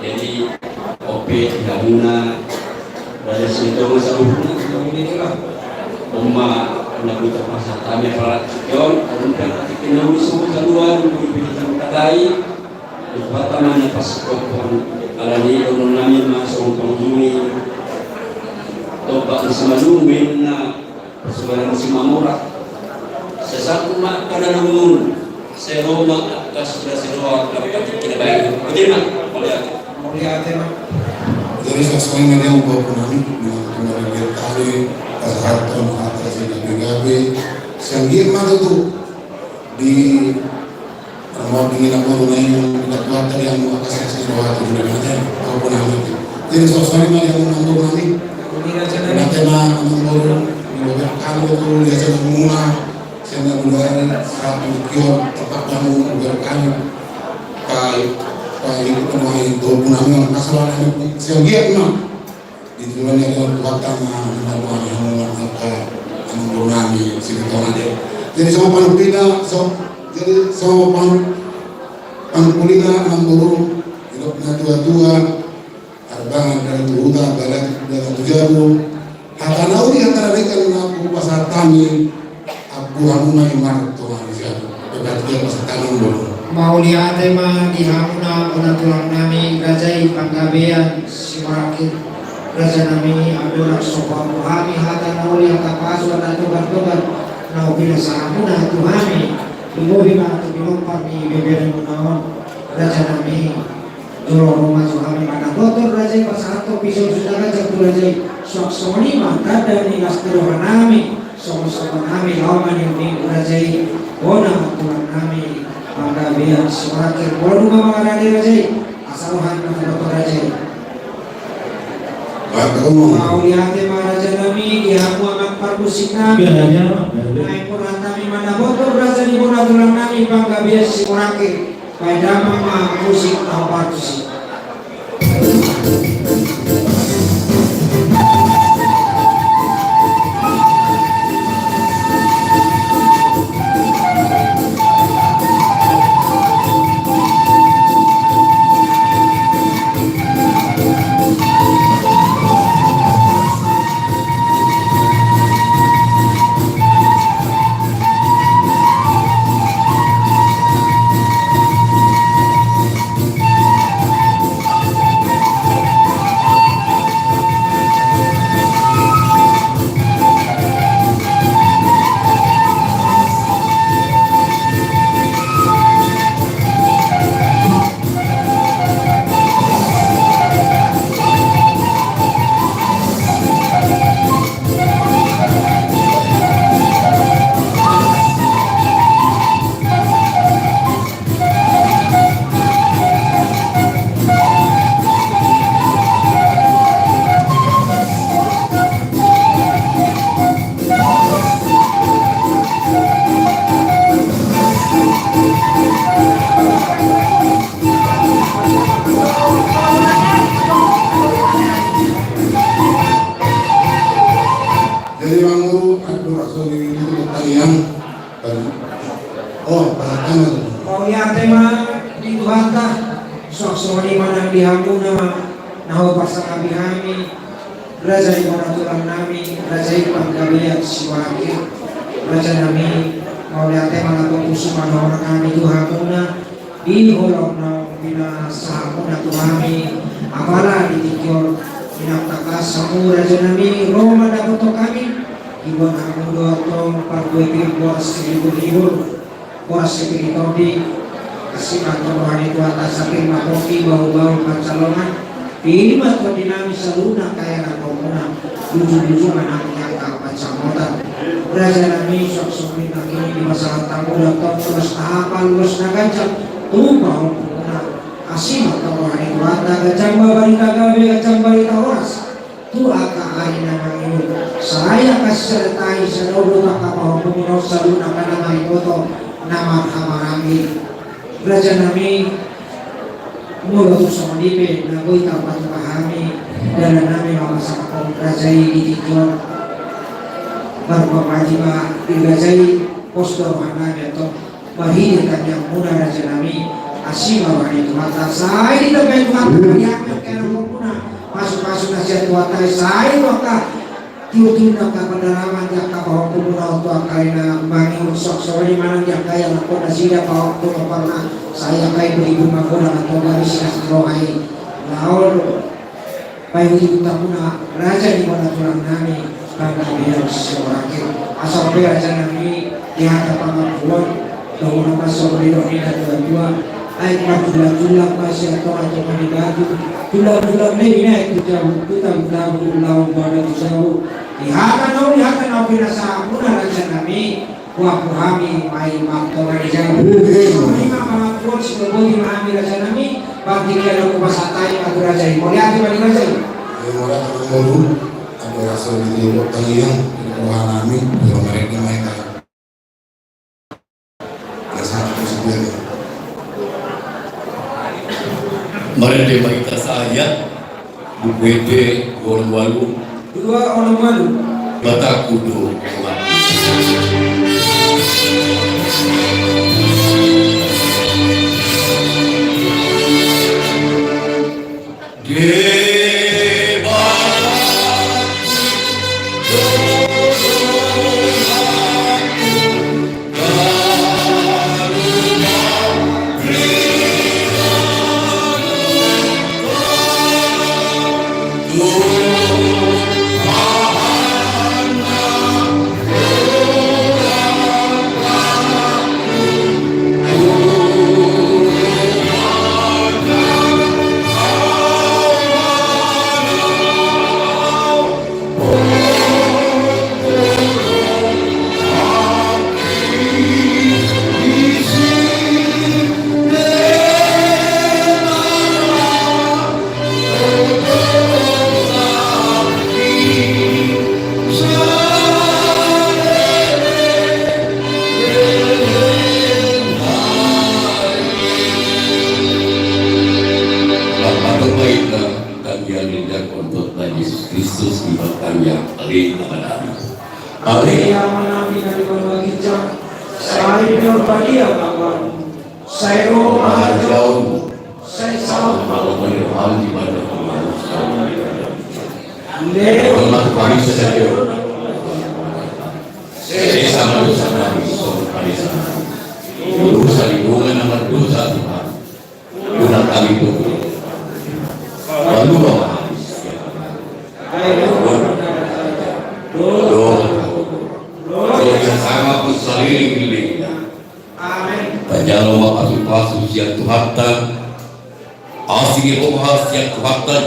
Jadi OP Damuna dari situ masa hubungan ini lah Oma nabuta pasal kami para yon adukan hati kenal semua keluar berbicara kadai bagaimana pas kokon alani orang masuk penghuni topak semalung na sebarang si mamura sesatu mak kada namun seroma kas sudah seroa dapat kita baik bagaimana melihat tema jadi sesuai dengan yang kami mengenai tadi kesehatan atas gabe sehingga mana tu di mau dingin apa rumah yang tidak kuat yang mau kasih sesuatu juga nanti apa namanya jadi sesuai dengan yang menentu kami nanti mah menentu beberapa kali itu dia sedang mulai sehingga mulai satu kilo tempat kamu beberapa kali kayak itu rumah itu punahnya masalah sehingga mah di bulan yang kuatan rumah yang mengurangi sekitar jadi sama panupina jadi sama panupulina memburu hidupnya tua-tua arbangan dari tuhuta barat dari tujabu akan tahu di antara mereka aku pasar kami aku hamuna imar Tuhan siapa berarti pasar kami dulu mau lihat tema di hamuna penaturan nami gajai panggabean simarakit Raja nami adorak sopa Tuhami hata nauli hata pasu hata tobat nau bila sahamuna Tuhami Ibu bima tu bilompat ni beberi munawan Raja nami Juro rumah Tuhami mana kotor Raja pasato pisau sudah kacak tu Raja sok soni maka dan nilas terohan nami sok nami lawan yang ni Raja Bona Tuhan nami maka biar semakin bodoh mama Raja asaluhan nama Raja mau lihat Raja nami dihamu amat parmusik nami naik murah nami mana botol Raja di bola tulang nami bangga biasa si murake pada mama musik atau parmusik mau lihat tema di Tuhan sok di mana dihamuna nahu pasang abihami Raja di mana tulang nami Raja panggabiat siwakir Raja nami mau lihat tema lagu kusuma orang kami Tuhamuna di holong na bina sahamuna Tuhami apala di tikior pinaktakas samu Raja nami Roma dapat kami ibuan hamu dotong parkuekir buat seribu buat sekiritobi kasihan Tuhan itu atas sakit makoki bau-bau pancalonan ini mah dinamis saluna kaya nakomuna lucu-lucu anaknya tak pancamotan Raja nami sok-sok minta kini di masalah tamu datang terus apa lulus nagancang tumpah hukumuna asimah Tuhan itu anda gacang bari kagabe gacang bari tawas tu aka hari nama ini saya kasertai sedodo tak apa hukumuna saluna kana mai foto nama hamarami Raja nami mulut sama dipe nagoi tapat pahami dan nami mama sama Rajai di tikor barba majiba dirajai posto mana atau bahir kan yang muda Raja nami asima wani mata saya di tempat siya tuwa tayo sa ayon ka tiyo-tiyo na ka pendalaman ya ka bahwa kumuna tuwa kay na mangingon sok-sokoni manang ya kaya ako na sila bahwa kumapar na saya kay beribu magulang atau dari sila sa rohay laol bayu kita muna raja di mana tulang nami pagkabihan seorang asal raja nami dihantar pangapuan bahwa nama sobrino ini adalah dua ay tulang-tulang masih atau manibado tulang-tulang na ini itu jauh kita lawan pada jauh dihatan na pinasa muna raja nami wapu kami may magtawa ni jauh lima pangapuan sinubodi mahami raja nami bakti kaya ako pasatay at raja muli balik raja Mula terlalu ada rasa di waktu yang Tuhan kami kalau mereka main rasa tersebut. Mereka baita saya bukete orang walu dua orang malu batak kudu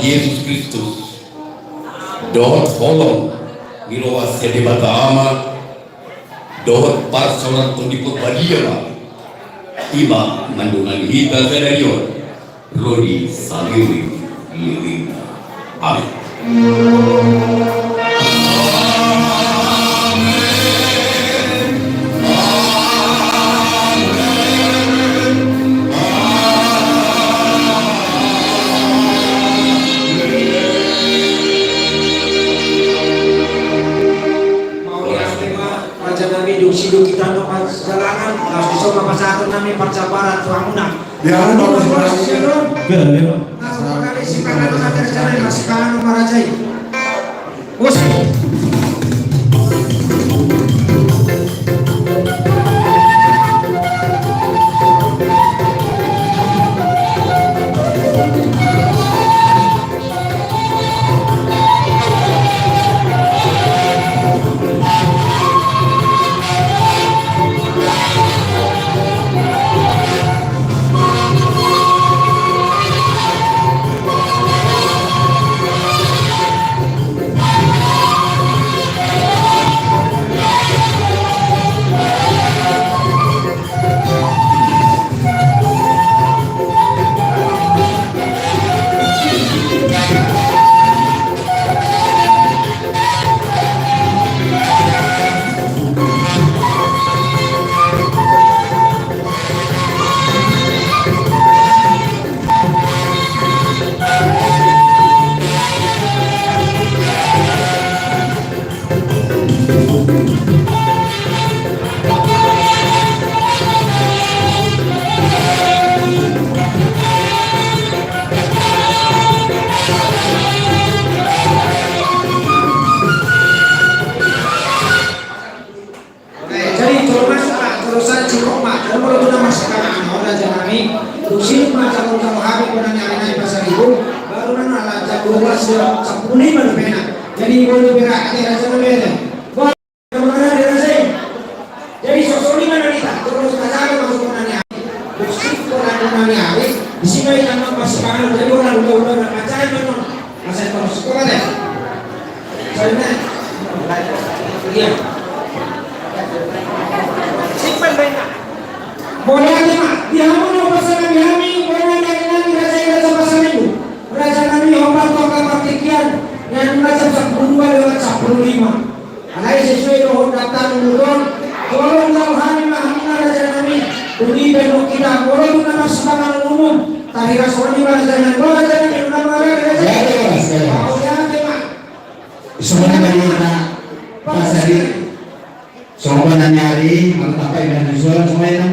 Yesus Kristus dohot holong milowasya di bata ama dohot parsolat tundiput badiama iba mandungan hita sedarion rodi saliri lirina amin. Sido kita no jalanan harus bisa mapasakot namin pagsabaran tuang una. Biar Ano ba kali si kanan natin sana masih kanan marajay. Us. ribu baru nana jam 12 jam 10 mana pena jadi boleh berak hati rasa namanya kemana dirasai jadi sosok lima nanita terus kacau masuk nanya musik orang nanya hari di sini yang masih pangan jadi orang udah kacau memang masa terus sekolah deh soalnya iya simpan banyak boleh aja mak dia mau pasangan kami boleh lagi raja pasangan itu raja kami obat toka partikian yang raja 10 lewat 15 alai sesuai dengan daftar menurun tolong hari raja kami budi bentuk kita boleh nama sebagai umum tadi rasulnya raja kami nama raja semuanya kita pasari sobat nyari mengapa dengan suara semuanya yang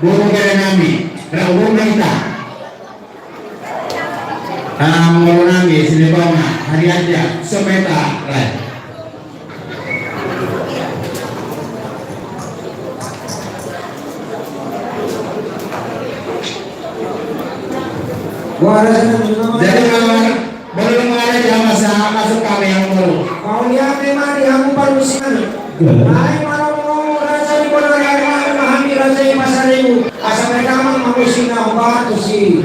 buru kaya nami berubah kita buru nami sini bawah hari aja sepeta lah jadi boleh mengalir yang masuk kami yang baru. Kau lihat memang di hampan musikan. Hai mau raja di kota yang memahami raja di pasar itu. Asal mereka mengusin obat tu sih.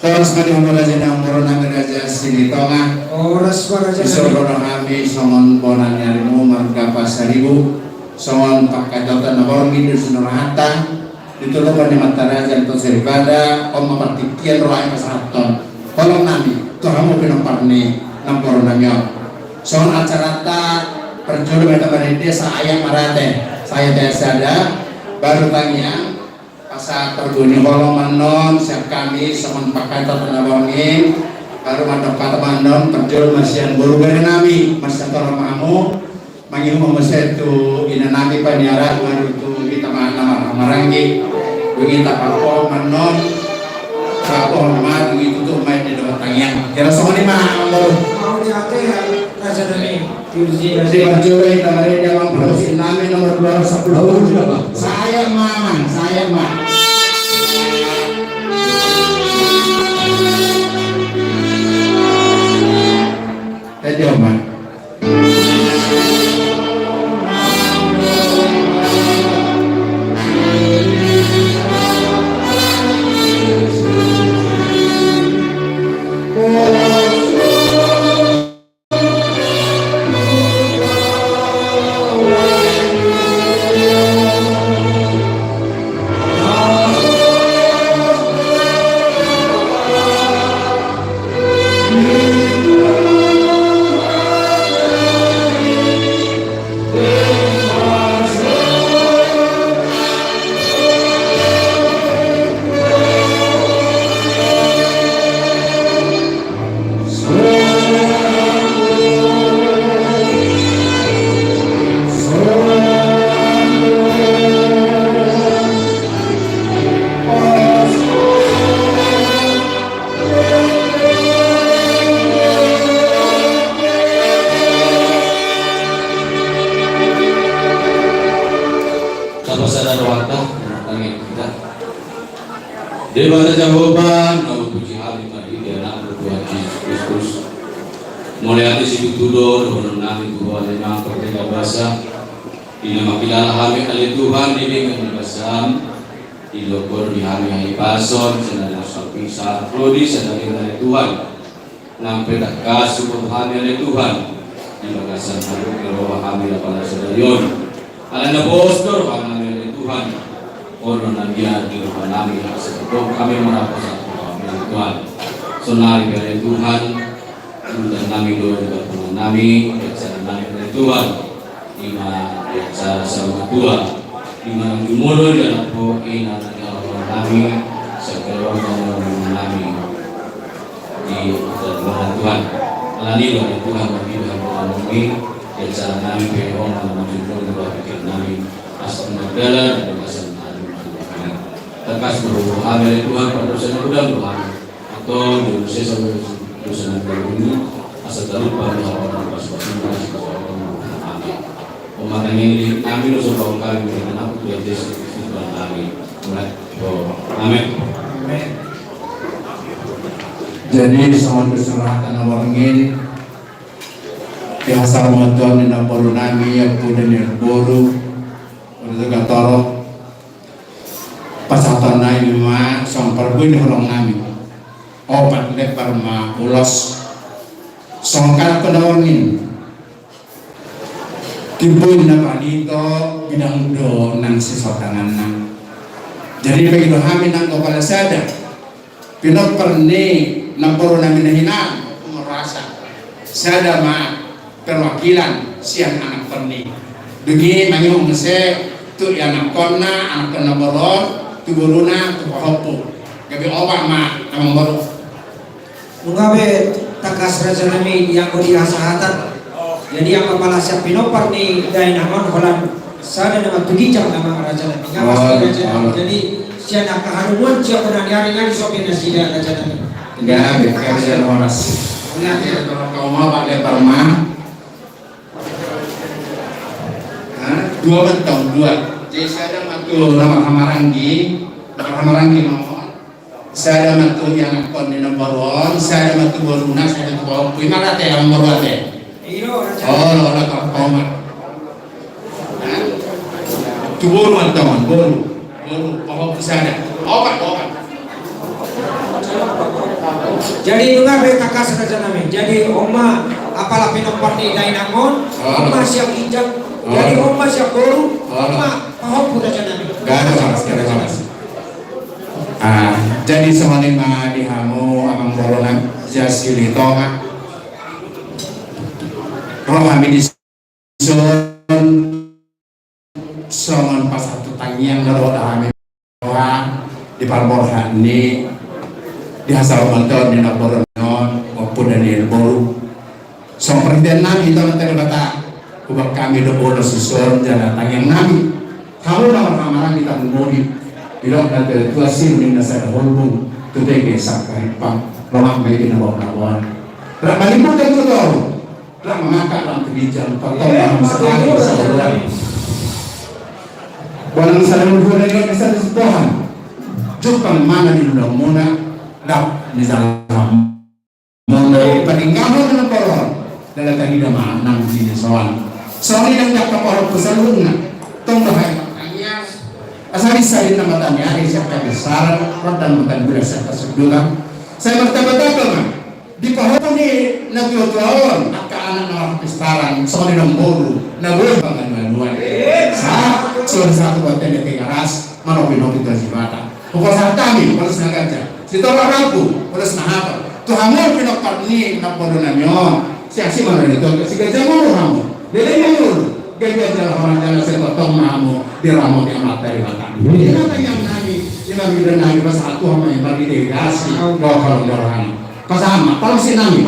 Terus kali raja yang meronang raja sini tonga. Oras raja. Isorono kami songon bonan nyarimu marga pasaribu. Songon pakai dotan nabor midu sunurahata. Ditulungan di mata raja untuk seribada. Om partikian roai pasaraton. Kolong nami. Kamu pinamparni nampor nangyo. Songon acara ta perjodoh teman dia saya marate. Saya biasa ada baru tanya. Saat terbunyi kolong manon siap kami semen pakai tertenabongin baru mandok kata manon terjul masian buru gani nami masih tolong mamu mangimu memeset tu ina nami paniara baru tu kita mana maranggi kita papo manon papo mat gitu tuh main di depan tangian kira semua ni mah Mau diate raja nami Yuzi jadi berjurai dari dalam provinsi nami nomor 210 saya mamang saya mah Jomba. Dewa Jehovah, nama puji hari tadi dia anak Tuhan Yesus Kristus. Mulai hari si tudo dengan nami Tuhan yang pertega bahasa. Di nama kita kami kali Tuhan di dengan bahasa. Di lokor di hari hari pason sedang sapi saat prodi sedang dari Tuhan. Nampai tak kasih Tuhan dari Tuhan. Di bagasan hari kalau kami pada sedarion. Alana postor kami dari Tuhan. Orang nabiar di rumah kami sebelum kami merapat satu Tuhan. Sonari dari Tuhan dan kami doa juga Tuhan kami bicara kami dari Tuhan. Lima bicara sama Tuhan. Lima jumuro dan apa ina orang kami segala orang kami di dalam Tuhan. Alani dari Tuhan bagi Tuhan kami bicara kami orang jumuro juga pikir kami asal negara dan asal terkas berhubungan dari Tuhan pada dosa mudah Tuhan atau dosa sampai dosa negara ini asal terlupa bahwa orang amin. Pemakan ini kami dosa bau kami dengan aku Tuhan Yesus Kristus Tuhan kami. Amin. Jadi sama berserahkan orang ini biasa Ramadan yang baru nami yang punya yang baru untuk katorok pasatan naik lima sampai pun orang nami obat lepar ma ulos songkar penawangin timbul nama itu bidang do nang sisotangan nang jadi begitu kami nang kepala sadar pinok perni namporo nami nahina merasa sadar ma perwakilan siang anak perni degi manyong se tu yang anak kona anak kena bolon tuburuna tupahopo gabi oba ma amang baru Mungabe takas raja nami yang ko diasahatan. Jadi yang kepala siap pinopar ni dai naman holan sada nama tugijang nama raja nami. Jadi siya nakahanuan siya ko nangyari sopi na sida raja nami. Gabi kerja horas ngati kau mau pakai perma dua mentong dua. Jadi saya matu nama Hamaranggi mau. Saya matu yang kon di nomor 1, saya matu boruna, saya matu bawa prima rate yang nomor 1. Iyo raja. Oh, ora kau mak. Tu boru antawan, boru pahok sana. Obat. Jadi mungabe takas raja nami. Jadi oma apalah pinopar ni dai namon, oma siap ijak. Jadi oma siap boru, oma pahok raja nami. Gak ada salah. Jadi semalima dihamu amang bolongan jasili tonga roh kami disusun songon pas satu tangian kalau kami di parborha ini di hasil mantor di naboron maupun dari boru song perintah itu nanti kata kubak kami do bono susun jalan tangian nami kamu nama kamaran kita mengundi bilang nanti tua sini nasa holbung tu tege sakai pang lama mai di nabawan ramai pun kan tu tahu ram maka ram kebijakan pertama sekali saudara walau salam guna dengan kesal Tuhan jupang mana di dalam mona dak di dalam mona peninggalan dengan poros dalam tadi nama nang sini soal yang dapat poros pesalungan tong bahaya asal saya nama tanya hari siapa besar dan bukan berasa keseduhan saya bertanya di pohon ini nabi Tuhan maka anak orang pestaran soal nombor nabi bangan manuan sah sudah satu buat tanya keras mana pinopi terjematan pokok saat kami harus nagaja ditolak ragu harus nahapa Tuhan mau pinopar ini nampor namanya siasi mana itu si gajah mulu kamu dari mulu gajah jalan orang jalan sekotong namu di ramu yang materi mata ini kata yang nani yang bidan nani pas satu sama yang bagi delegasi kalau orang pas sama kalau si nani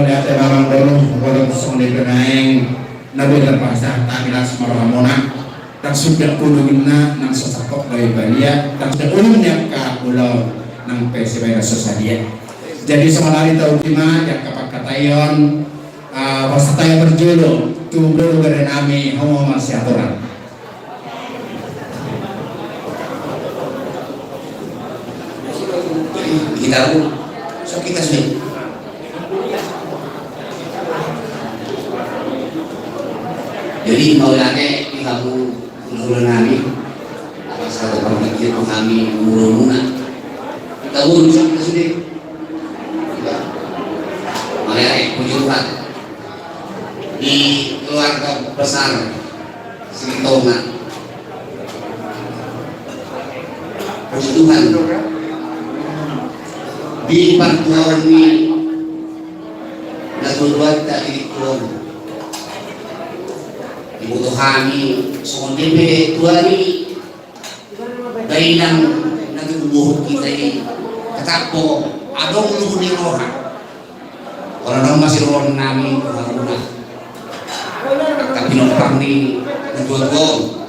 lihat memang belum song dikenai nabi terpaksa tamilah semarhamona tak sudah kulungina nang sosakok dari balia tak sudah ulungnya ka ulau nang PSBN Sosadia. Jadi semalari tahun 5 yang kapakatayon pasataya berjulu tunggu dari nami homo masih aturan. Kita pun so kita sudah jadi maulane di kamu ulang nami apa satu permainan kami muruna kita urus kita sudah maulane kunjungan di keluarga besar Sri Tonga puji Tuhan di perjuangan ini naguluan tak dikulong dibutuhani soal DP tuari dahil nagulubuhod kita katapo adong luhod ni roha orang nang masiron namin kahuna kapinopang ni nagulubuhod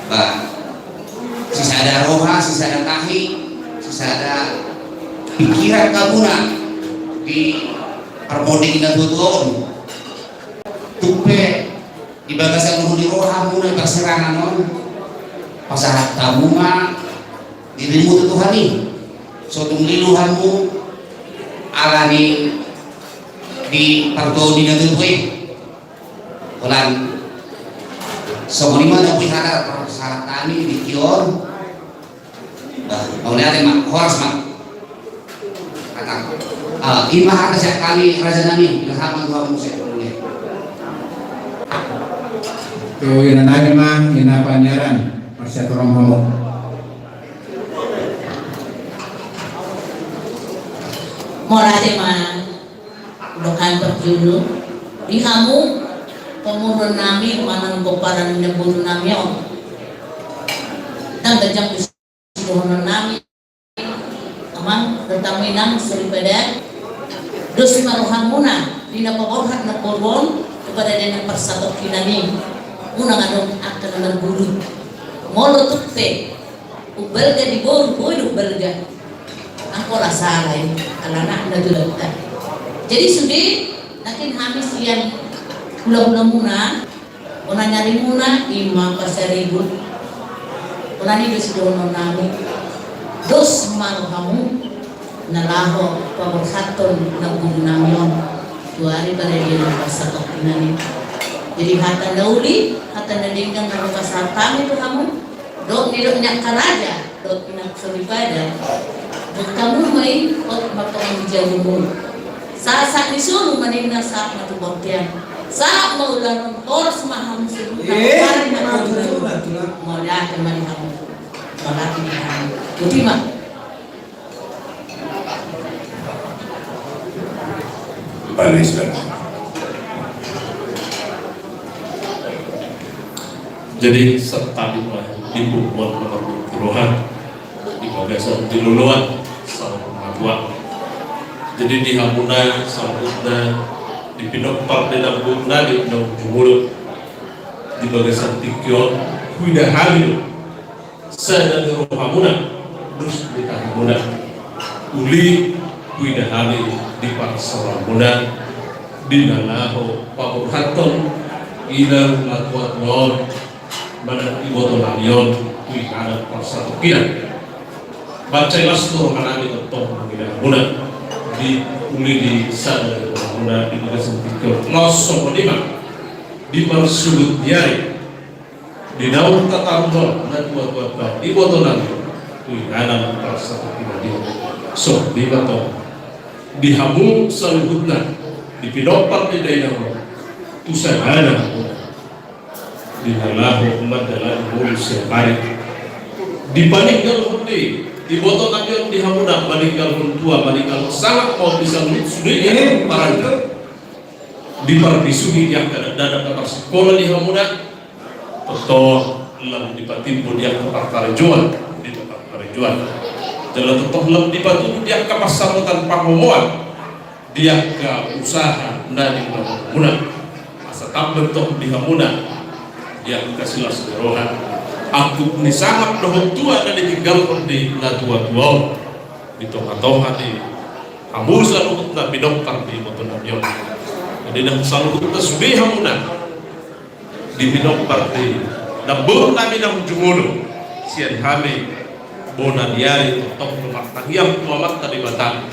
ba sisada roha sisada tahi ada pikiran kamu nak di permoding dan tutup tupe di bagasan nuhun di roha muna berserangan non pasahat kamu mah dirimu tutuhan nih sotung liluhanmu alani di permoding dan tutup ulan semua mana pihak pasahat tani di kion mau lihat mak horas mak kata imah ada siap kali raja nami bersama dua musik boleh tuh ina nagi mah ina panyaran masih turun homo morade mah dokan perjulu di kamu pemurun nami manang goparan nebun nami dan bejang dohonon nami amang tetaminang seripeda dos maruhamuna dina paborhat na porbon kepada dengan persatok kinani unang adong akan berburu molo tukte ubelga di bor boy ubelga aku rasa lain alana na dulata jadi sudi nakin hamis yang pulau muna una nyari muna 5,000 Ulani dos dono nami dos maruhamu nalaho paborhaton nagbudu namion tuari pada dia pasatok kinani jadi hatan dauli hatan nadingkan na pasatami tu kamu dok nyak karaja dok nak solipada dok kamu mai ot matong jalumu sasak disuruh maningna sak matu bortian sak maulan toros maham sebut kemarin mau dah kembali kamu malaki kamu terima Balis. Jadi serta di buat rohan di bagasan di luluan sama dua. Jadi di Hamuna sambutna di pinok partai dan bunda di pinok jumur di bagasan tikyon kuida hamil saya dari Hamuna terus di Hamuna uli kuida hamil di pasar Hamuna di nalaho paburhaton ilang latuat non mana iboto lamion kui ada pasar tukian baca ilas tuh karena itu toh mengira Hamuna di uli di sana di Hamuna di bagasan tikyon langsung menimang di marsudut diari di daun tatamdol na buat di botolan kui ada pasar tukian so di bato di hamung saluhutna di pidopar di daerah usahana di nalahu umat dalam mulus yang baik dibandingkan hundi di botol nabion di hamuna bandingkan tua bandingkan sangat mau bisa sudah paranda di parbisuhi yang ada kata sekolah di hamuna atau lam di patimpun yang tempat karejuan di tempat karejuan jalan tetap lam di batu dia kapas samutan pahomoan dia ke usaha dari Hamuna asa tak bentuk di Hamuna dia kasih las rohan aku ni sangat dohon tua dan ditinggalkan di tua di toha di Hamusa lukut na binoktar di Motonabyon jadi dah selalu kita subi Hamuna di binoktar di nabur kami nang jumulo sian hami bona diari tok lumak tangiam muamat tadi batang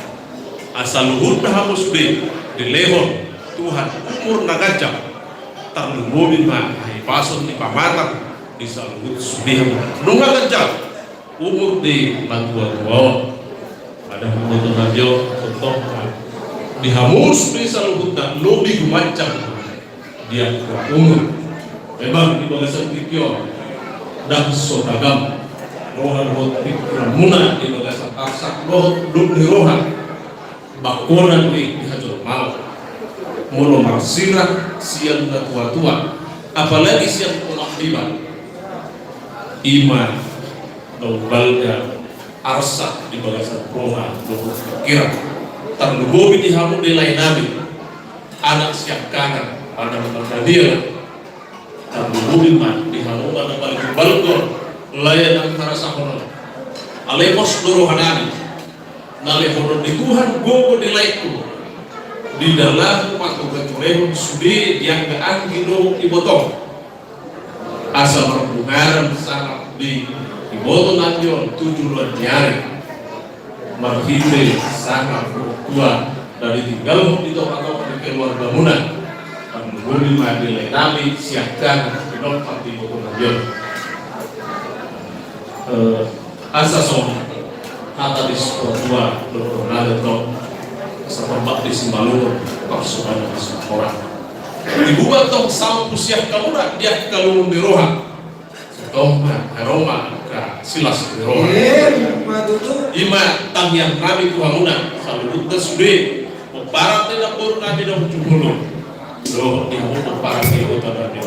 asal luhur na hamus be di lehon Tuhan umur nagajak tarlumubin ma ay pason ni pamatang di saluhur subihan nunga gajak umur di matua ada betul radio contoh di hamus be saluhur na lobi gumacam dia umur memang di bagasan tikyo dan sotagam rohan muna di bagasan arsak roh duk di rohan bakonan di hajur mau mulu marsirah siang na tua-tua apalagi siang pengakhiran iman balga arsak di bagasan rohan luhur kira terlububi di hamu di lain nabi anak siap kanan pada dia terlububi man di hamu pada balik balgor layan antara sahono alemos dorohanani nale hono di Tuhan gogo di laiku di dalam waktu kecuali sudi yang keanggino ibotong asal perbugaran sangat di ibotong nanjon 7 bulan nyari marhite sangat tua dari tinggal di atau di keluar bangunan mengguni madi nami siapkan binok di ibotong nanjon asa sohong kata di sekolah nada to seperti di Simbalur pasukan orang dibuat tong sama pusiah kamuran dia kalau biroha tongma aroma ka silas biroha ima tangian kami ku hamuna selalu kita sudah parat tidak pun kami dah cukulu doh di hamuna parat di utara dia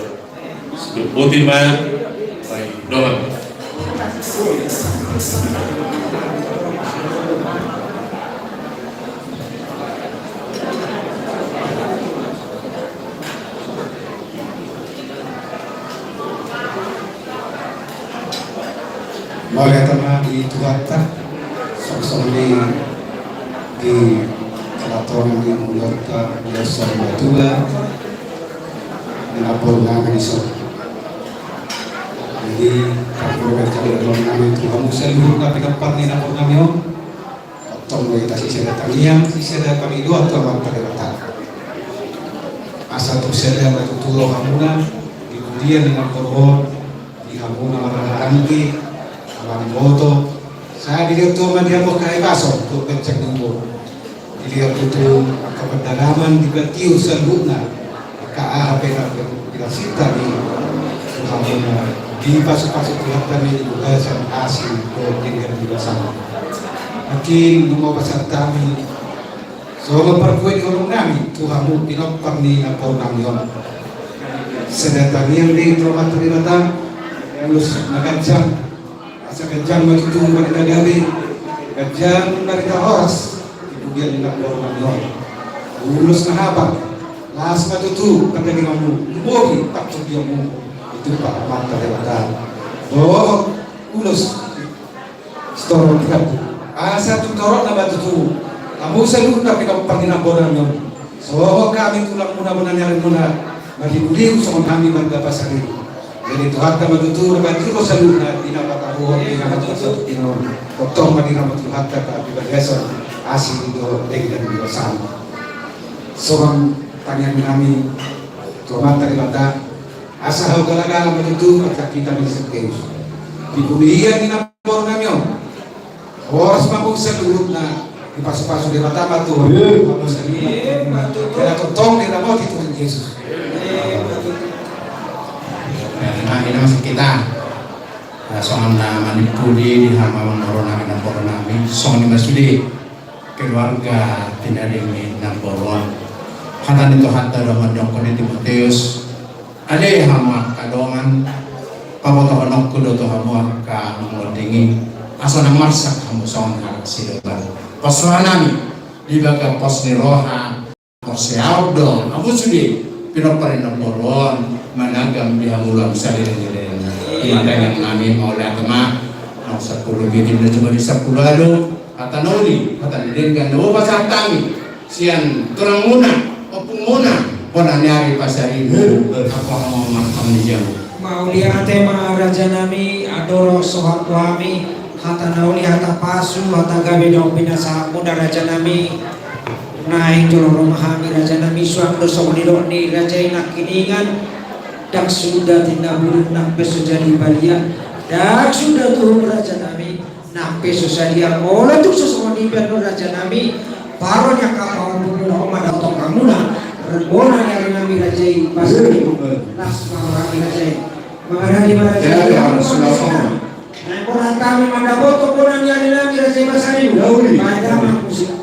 sudah botima baik doang Boleh teman di Tuhatta sok-sok di Kelaton di Mulyorka Biasa Batua menapur nama di sana jadi kapur kalau dalam nama itu kamu seluruh tapi tempat ni napur nama yo tong kita sisi datang sisi ada kami dua atau pada datang asal tu saya batu tulo hamuna kemudian dengan korban di hamuna orang lagi foto saya dilihat tuh dia mau kayak baso tuh pencet nunggu dilihat itu kepedalaman juga tiu seluruhnya ke arah bila sita di Tuhan di pasu-pasu Tuhan ini juga san asli dengan juga sama makin mau pasal kami so memperkuat orang kami Tuhan mu pinok kami napor kami on sedang yang di rumah terlibat mulus nagajang asa kajang matutung pada gabi kajang dari horas kemudian nak orang yon ulus na haba las matutu kata kamu bogi tak sudiamu itu pak mata lewatan oh ulus storon kan asa tu torot na matutu kamu selalu tapi kamu panggil orang yon so kami tulang muna-muna nyari muna bagi sama kami bangga pasar ini jadi Tuhan kami tutur bagi ko selalu na dinapatahuan dinapatahuan inon potong madinapot Tuhan kata bibageson asing itu dengan bersama seorang tanya kami Tuhan tadi kata asal galak-galak begitu kata kita bisa keus di bumian dinapor kami harus mampu seluruhnya di pasu-pasu di mata Tuhan kamu sendiri kena potong dinapot itu Yesus ini masih kita soal nama manipuli di halaman corona dan corona ini soal masih keluarga tidak ingin nampak hatan itu hatta dalam jongkon Timotius ada hama kadongan pamotokonok kudo to hamu ka mengodingi asal marsak kamu soal sidotan pasangan di baga pos ni roha pos yaudol aku sudi pinoparin Napoleon managam dihamulang salin-salin maka yang kami mau lihat ang 10 bitin na cuma di 10 lalo kata nauli kata nilinggan na pasang kami siyan turang muna opung muna po nangyari pa sa ibu ako ang makam niya Maulia tema raja nami adoro sohat kami hata nauli hata pasu hata gawe dong pinasa muda raja nami naik jolo rumahami raja nami suang dosa ni raja inak kiningan dak sudah tindak buruk nampe sejadi balian dak sudah turun raja nami nampe susadia oleh tuk sesuatu di raja nami baronya kapal pemula omada tok kamuna rebona yang nami raja pasri nas kami raja menghadapi raja nah orang kami manda boto orang yang nami raja pasri pada manusia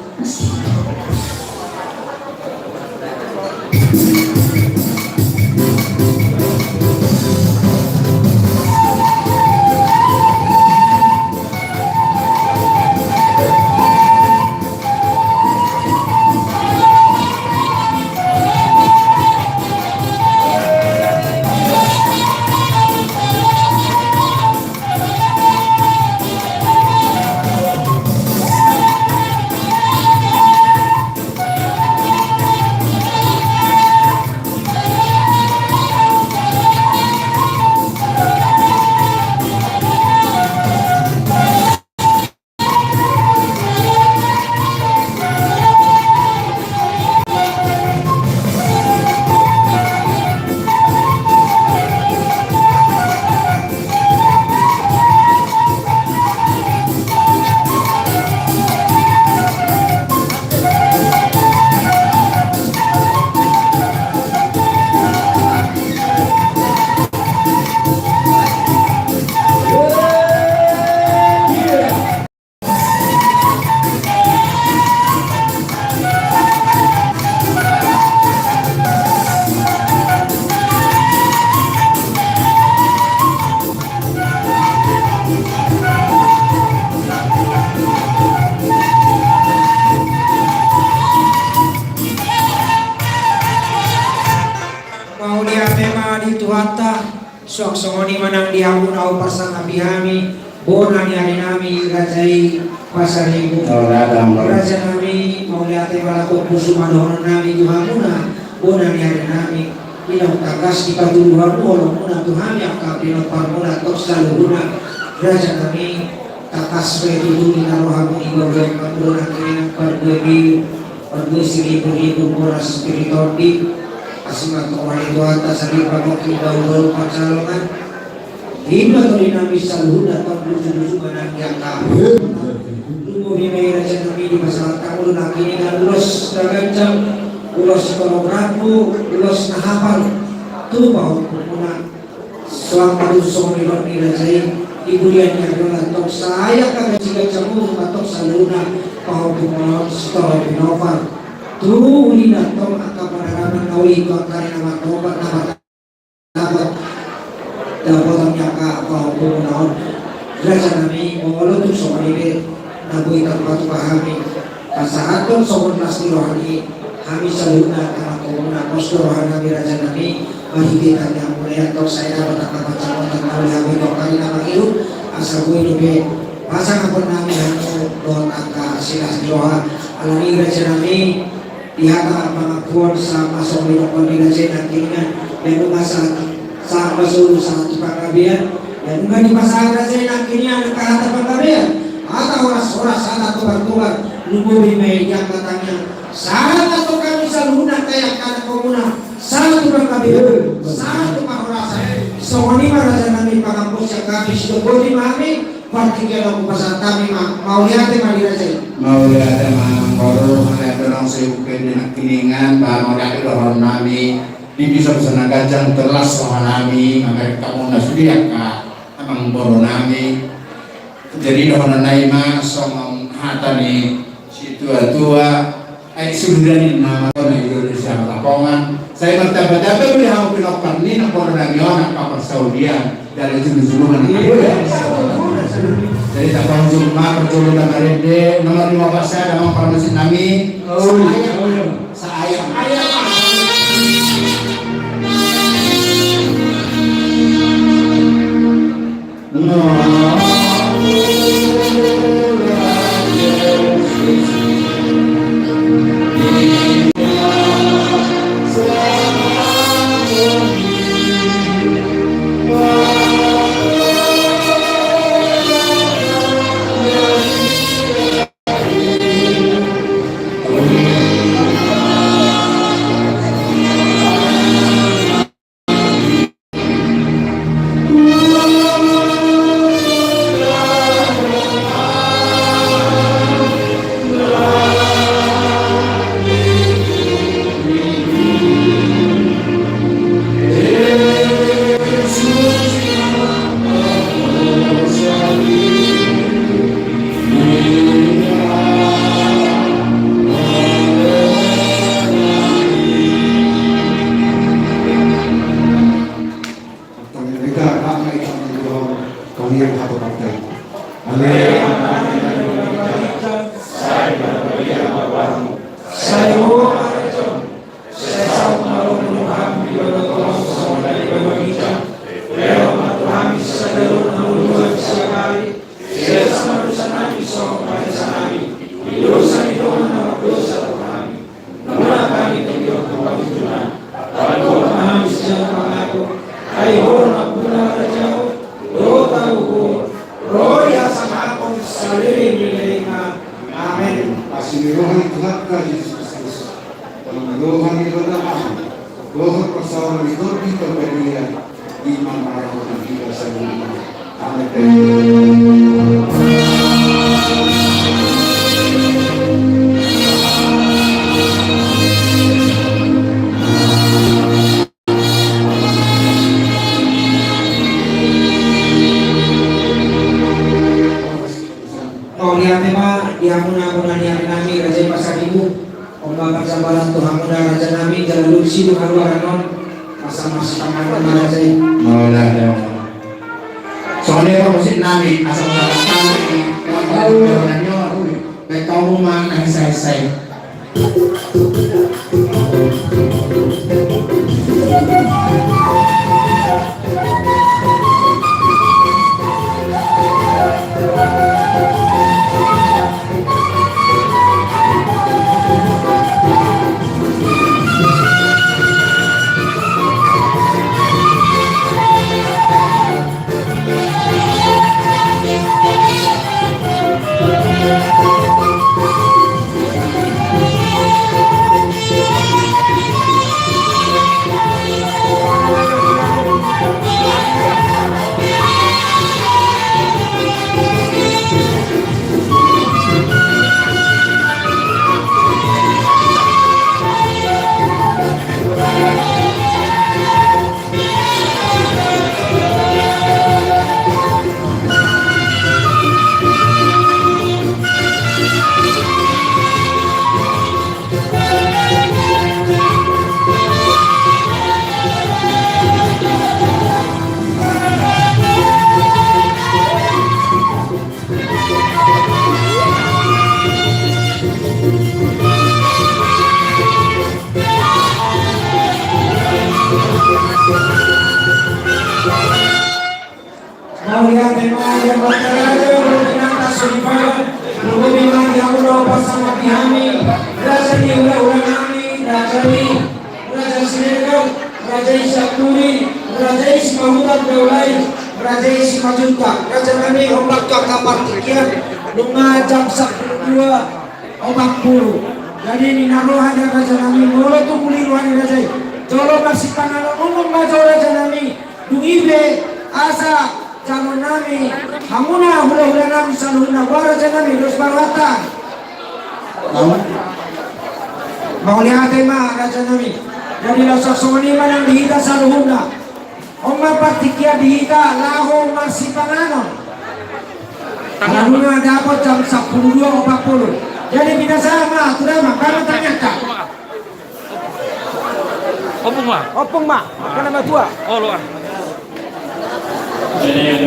sok songoni manang diamun au pasang abihami bonang yani nami rajai pasar ibu raja nami mau lihat malaku kusuma dohon nami juhamuna bonang yani nami bilang takas di patuluhan olong muna tuhami akal bilang parmuna tok saluruna raja nami takas begitu di narohamu igorong bonang kena pergi seribu boras spiritodi asma kawani doata sari pamoki daul pacalongan hingga tolina misal huda tahun 2007 manang yang lumur ini raja nami di masalah kamu lagi dengan ulos dagancang ulos kolografu ulos nahapal tu bau puna selama dusung di rajai ibu dia yang adalah tok saya kagak jika camu atau saluna bau puna setelah binoval tu ulina tom akap pandangan nawi ko kari nama tobat nama dapat nyaka kau punaon raja nami mongolo tu soal ini nabui tanpa pahami pasahaton soal nasi rohani kami saluna karena komuna kosto rohani raja nami bagi kita yang mulai atau saya dapat apa baca tentang kami kau kari nama itu asal gue ini pasang apa nami hanu don angka silas doa alani raja nami dihata pengakuan sama soal kombinasi nantinya yang masa sama suruh satu pakabian yang enggak di masalah saja nantinya ada kata pakabian atau orang saat tuan lumuri meja katanya saat atau kami saluna kayak kata komuna satu pakabian satu pakorasa soalnya raja nami pengampus yang kami sudah boleh mami partikel aku pasal kami mau lihat mali raja mau lihat mangkoro ada orang seukeun nak kiningan ba mau lihat orang nami di bisa sana gajang telas soal nami maka kamu nasudi ka amang boro nami jadi dohon naima somong hatani si tua ay sundanin nama ko na Indonesia lapongan saya bertambah-tambah boleh aku pinopan ni nak boro nami nak kapal Saudia dari julu-julu mana Jadi tak tahu cuma perjalanan dan karede nomor 15 dalam farmasi nami. Sayang. Jadi ni naruhan dan raja nami mula tu muli ruhan raja. Jolo masih pangalan umum baca raja nami. Dungibe asa calon nami. Hamuna hula nami saluna raja nami terus barwata. Mau lihat tema raja nami. Jadi lasak soni manang dihita saluna. Oma patikia dihita laho masih pangalan. Hamuna dapat jam 10:40. Jadi bina sama, sudah mak, kamu tanyakan. Opung mak? Opung mak, makan nama tua. Oh luar. Jadi yang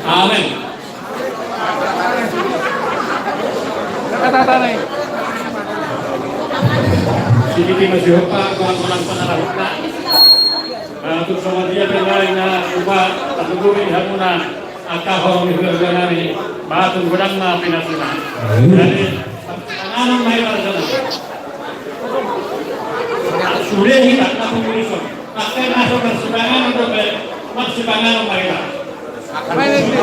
Amin. Sige masih pa kawan-kawan panarapna. Untuk sama dia lain na ubat patuloy hamunan akahong hirganani batong gudang na pinasuna. Jadi anong may para sudah kita pengurus. Akan masuk ke sebangan untuk maksimalkan mereka. Apa ini?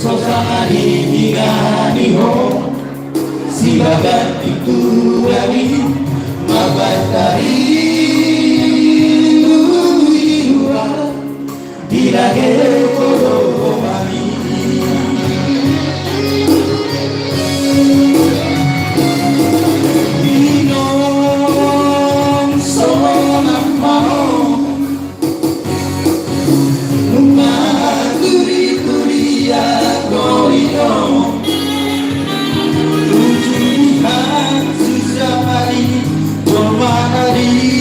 Susah hari,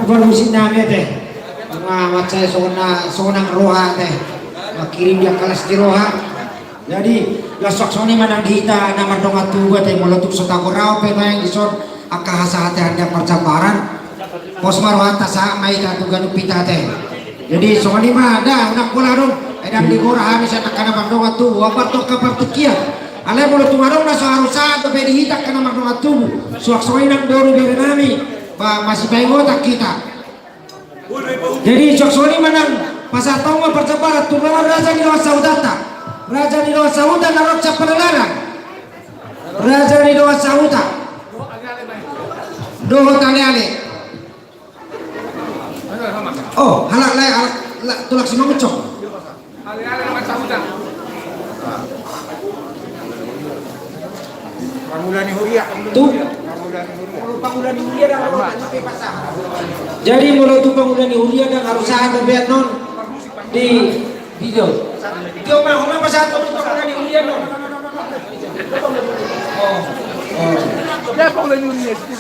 Barusin namin teh, mga saya sonang roha teh, makirim dia kelas di roha. Jadi lasok soni manang dihita nama dongat tuga teh meletup sotakorao penayang dison akahasa hati anda percabaran. Pos marwata sa may katugan upita teh. Jadi soni mah ada unak bola dong, edang di gora habis anak kana mandongat tubuh, apa to kapartikian. Ale meletup marong na so harusa to dihita kana mandongat tubuh. Suak soni nang doru bere nami. Masih baik otak kita. Jadi Joksoni menang pasal tahu mah percabaran turnawan raja di Doha Saudata. Raja di Doha Sauda narok capelarang. Raja di Doha Sauda. Doho tale-ale. Oh, halak lay tulak si mamucok. Pangulani Huria. Tuh. Pangulani Huria dan jadi mulai itu Pangulani Huria dan harus ada Vietnam di video. Dia mau pas satu Pangulani Huria non.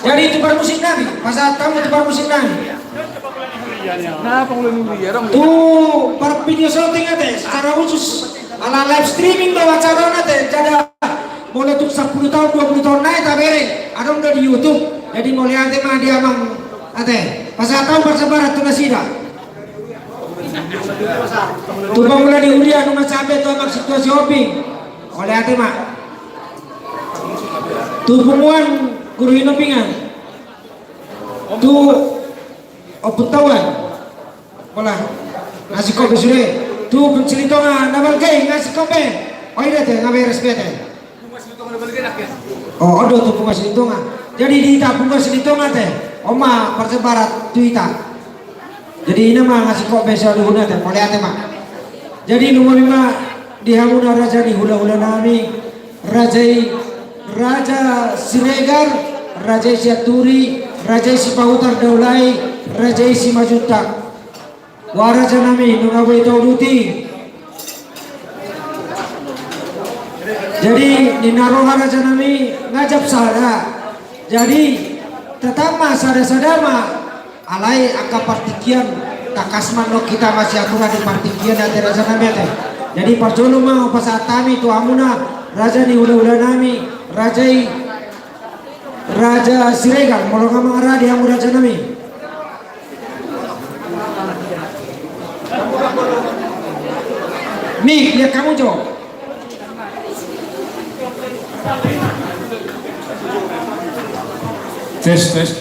Jadi itu musik Nabi. Pas kamu itu musik Nabi. Nah, Pangulani Huria. Tuh, para video syuting teh secara khusus ala live streaming bawa acara teh jadi mulai tuh 10 tahun 20 tahun naik tak bereng ada udah di YouTube jadi mulai ate mah dia mang ate pas tahun persebaran tuh nasida tuh mulai di Uri anu sampai tuh mak situasi hobi oleh ate mah tuh pumuan guru hinopingan tuh oputawan pola ngasih kopi sore tuh pencelitongan nabal kei ngasih kopi oh iya teh ngaberes bete. Oh, ada tuh bunga selitongan. Jadi di bunga selitongan teh, oma persebaran Twitter. Jadi ini mah ngasih kok besok dihuna teh, boleh ate mah. Jadi nomor 5 di hamuna raja di hula-hula nami, Raja Siregar, Raja Siaturi, Raja Sipahutar Daulai, Raja Simajuta. Waraja nami nungawe tauduti. Jadi di naroha raja nami ngajab sada. Jadi tetap mah sada-sada mah alai angka partikian takasman lo kita masih aturan di partikian dari raja nami teh. Jadi parjolo mah pas atami tu amuna raja di ula-ula nami Raja Siregar molo ngamara di amu raja nami. Nih lihat kamu Jo. Tes.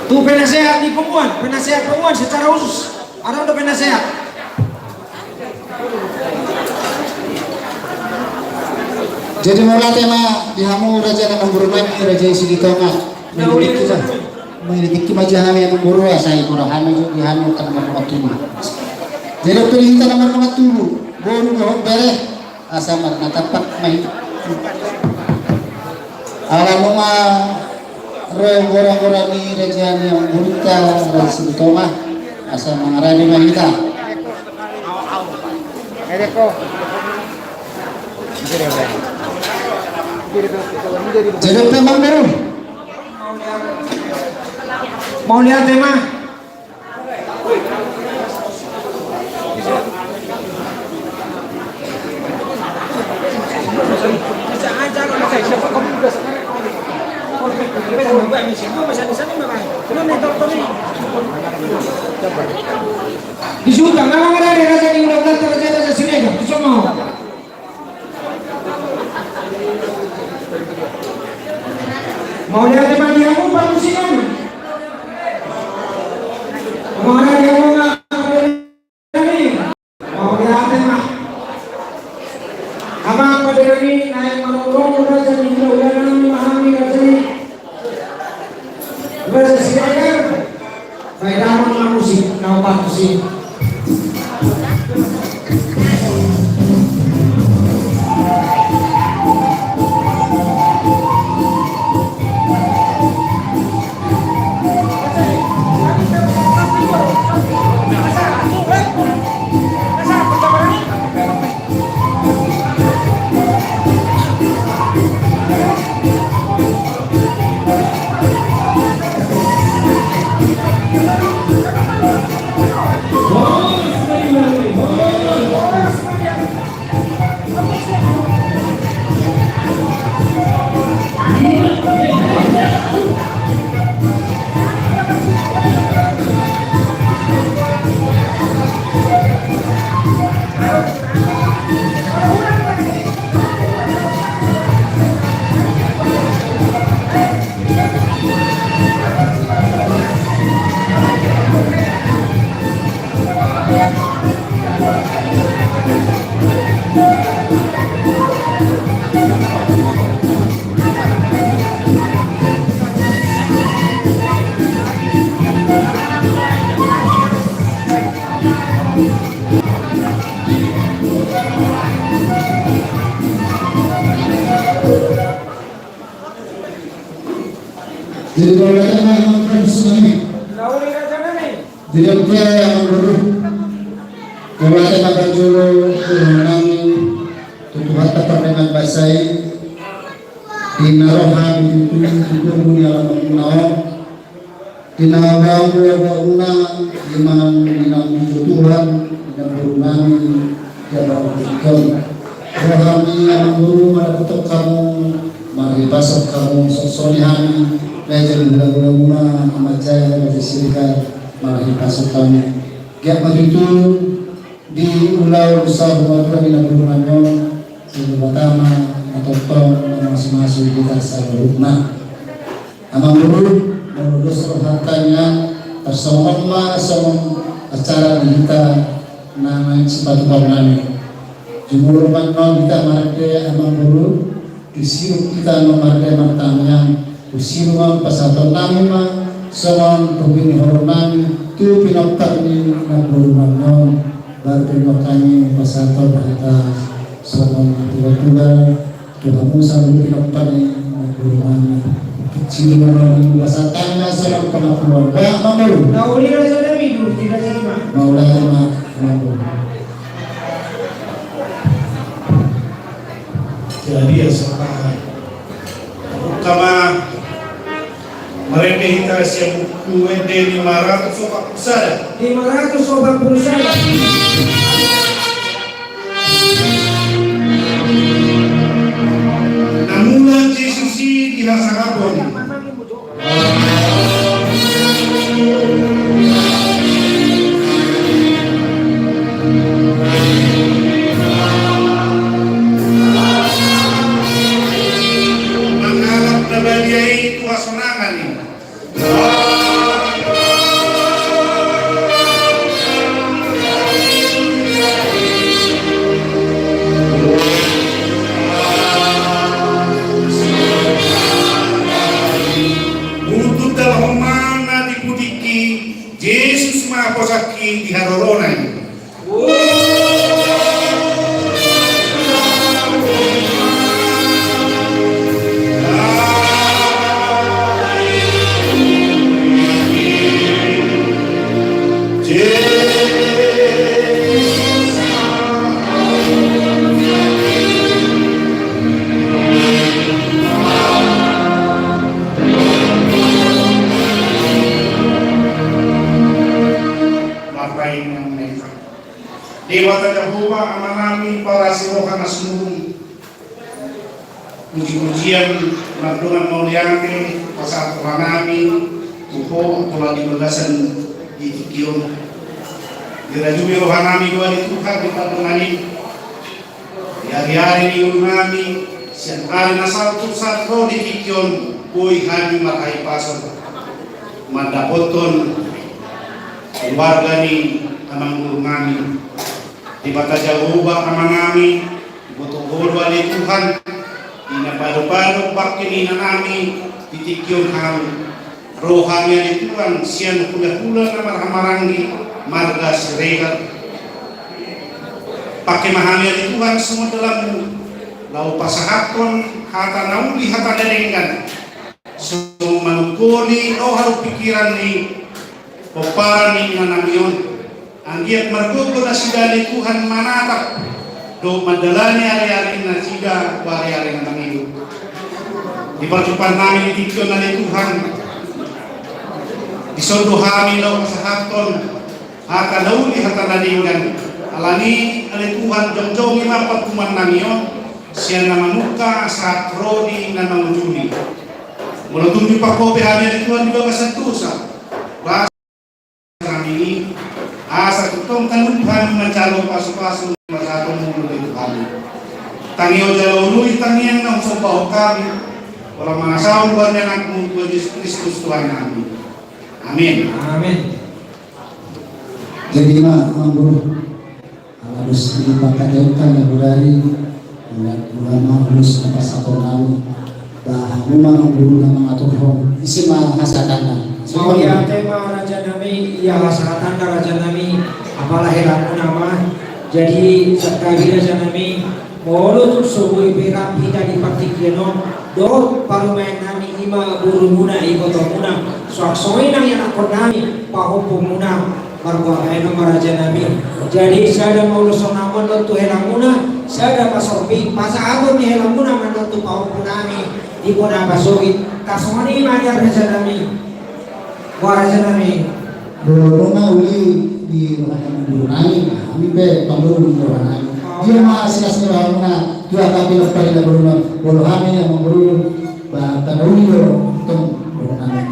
Tuh penasehat di penasehat secara khusus. Ada udah penasehat. Jadi mulai tema dihamu raja yang memburuk raja isi di tengah memiliki majalah yang memburuk saya kurang hamu dihamu tanpa waktu ini. Jadi perintah nomor 1 baru ngomong beres. Asa marna tapak mai alamu ma gora-gora ni rejani yang burita rasul toma asa mangarani mahita jadi memang baru mau lihat tema disuruh nggak mau ada raja di udah raja sini aja bisa mau lihat tema dia mau bagus sih kan mau ada dia mau nggak mau lihat tema abang pada ini naik menurun raja di udah memahami raja Siregar baik dalam musik nama musik Jadi kalau kita melakukan tsunami, Nauli raja nami. tidak boleh yang dulu. Kalau kita makan dulu, turunang tutuhat tapat dengan basai, dinarohan itu dunia alam menau, dinawang una iman dinam Tuhan, dinam berunang jalan berikut. Rohani yang guru mana putuk kamu, mari pasok kamu solihani. Belajar guna-guna amajaya belajar sirikat marahi pasukan giat itu di ulau besar waktu yang berguna sebelum pertama atau masing-masing kita salurna amang dulu menurut hartanya tersama acara kita namanya sepatu bangunan jumur bangunan kita marke amang dulu disirup kita memarke martanya usiruang pasaton nama sawan pembini hormani tu pinoktak ni nabuluman baru pinokani pasaton berkata sawan tiba-tiba Tuhan Musa pinoktak ni nabuluman usiruang pasatannya sawan pengakuan banyak malu Nauli raja nami dulu tidak terima. maulai malu jadi ya sama kama mereka hitas yang buku di 500 sobat pusada 500 sobat perusahaan. namun Yesus dirasakapon mengalap na baliay tuwa sonangan ni Butut dalam mana dipudiki Yesus mahaposaki diharoronan Dewa Jehovah amanami para sirohan asmum puji-pujian magdungan mauliami pasal tuhanami upo telah dibelasan di Tikion dirajumi rohanami dua di Tuhan di padunani di hari-hari di unami siang hari nasal satu di Tikion koi hani makai pasal mandapoton keluarga ni amang urungami di bata Jehovah amanami butuh wali Tuhan ina padu-padu pakin ina nami titikyon ham rohanya di Tuhan sian hula-hula na marhamarangi marga siregat pakai mahamnya di Tuhan semua dalam lau pasahakon hata nauli hata derengan semua manukoni haru pikiran ni peparan ni nanamion anggiat margogo na sida ni Tuhan manatap do madalani ari-ari na sida ari-ari na nangiyo di perjumpaan namin itikyon na ni Tuhan disondo kami daw kasahaton haka nauli hata nadinggan alani ale Tuhan jongjong ima patuman namion siya na manuka sa kroni na mangujuli mula tumbi pa ko behanya ni Tuhan di bawah santusa bahasa kami asa tutong tanun Tuhan mencalo pasu-pasu masatong mulut itu kami tangio jalului tangian ng sumpaw kami walang mga saong buwan yan ang Tuhan Yesus Kristus Tuhan namin. Amin. Amin. Jadi guru harus dipakaikan yang berani ulama harus napasapon namin bahwa memang guru na mga tukhong isi mahasatan na Mau ya tema raja nami ya hasatan raja nami apalahiran nama jadi sekali raja nami Molo tu sobui pera pita di partikiano do parumayan nami ima buru muna ibo to muna soaksoi nang yang akor nami pahopo muna marwa ayno maraja nami jadi saya mau lusong namon tu helang muna saya pasopi pasa agon ni helang muna man tu pahopo nami ibo na pasogi kasoni manya raja nami waraja nami buru na uli di buru nami kami be pamburu buru nami dia masih asal na dua kali lepas dari bulu kami yang memburu bahkan uli untuk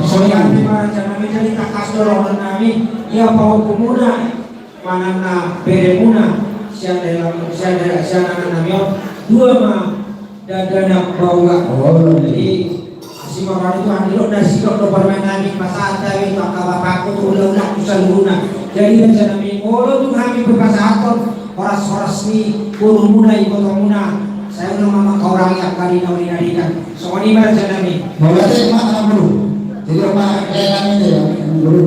soalnya kami jadi kakas dorongan kami ya pau pemuna mana na beremuna siapa namanya dua mah dan dana bawa jadi si makanya itu andilo dan si dokter bermain kami pasal tapi maka bapakku tuh udah bisa guna jadi dan kami kalau tuh kami berpasahan horas-horas ni buru muna ibu muna saya udah mama orang yang kali nauri-naurikan soalnya ini baca nami mau ada mana bro jadi apa kalian ini ya bro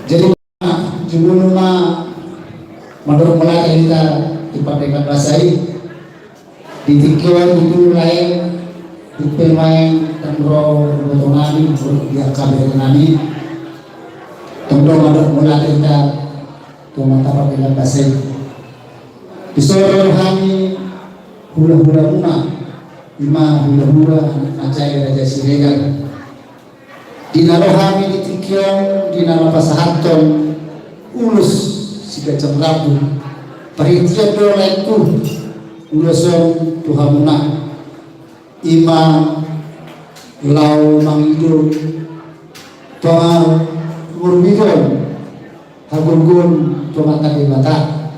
jadi jumlah menurut melatih kita dipakai bahasai di tikiwan itu lain di pemain tembro botonami dia kabel nami tembro menurut melatih kita mata pakai bahasai disuruh kami hula-hula rumah lima hula-hula acai raja siregar di nalo kami di tikiwan di nalo pasahaton ulus siga cemrabu perintian doleku uluson tuhamuna ima lau mangido toa murbidon hagungun toa kadibata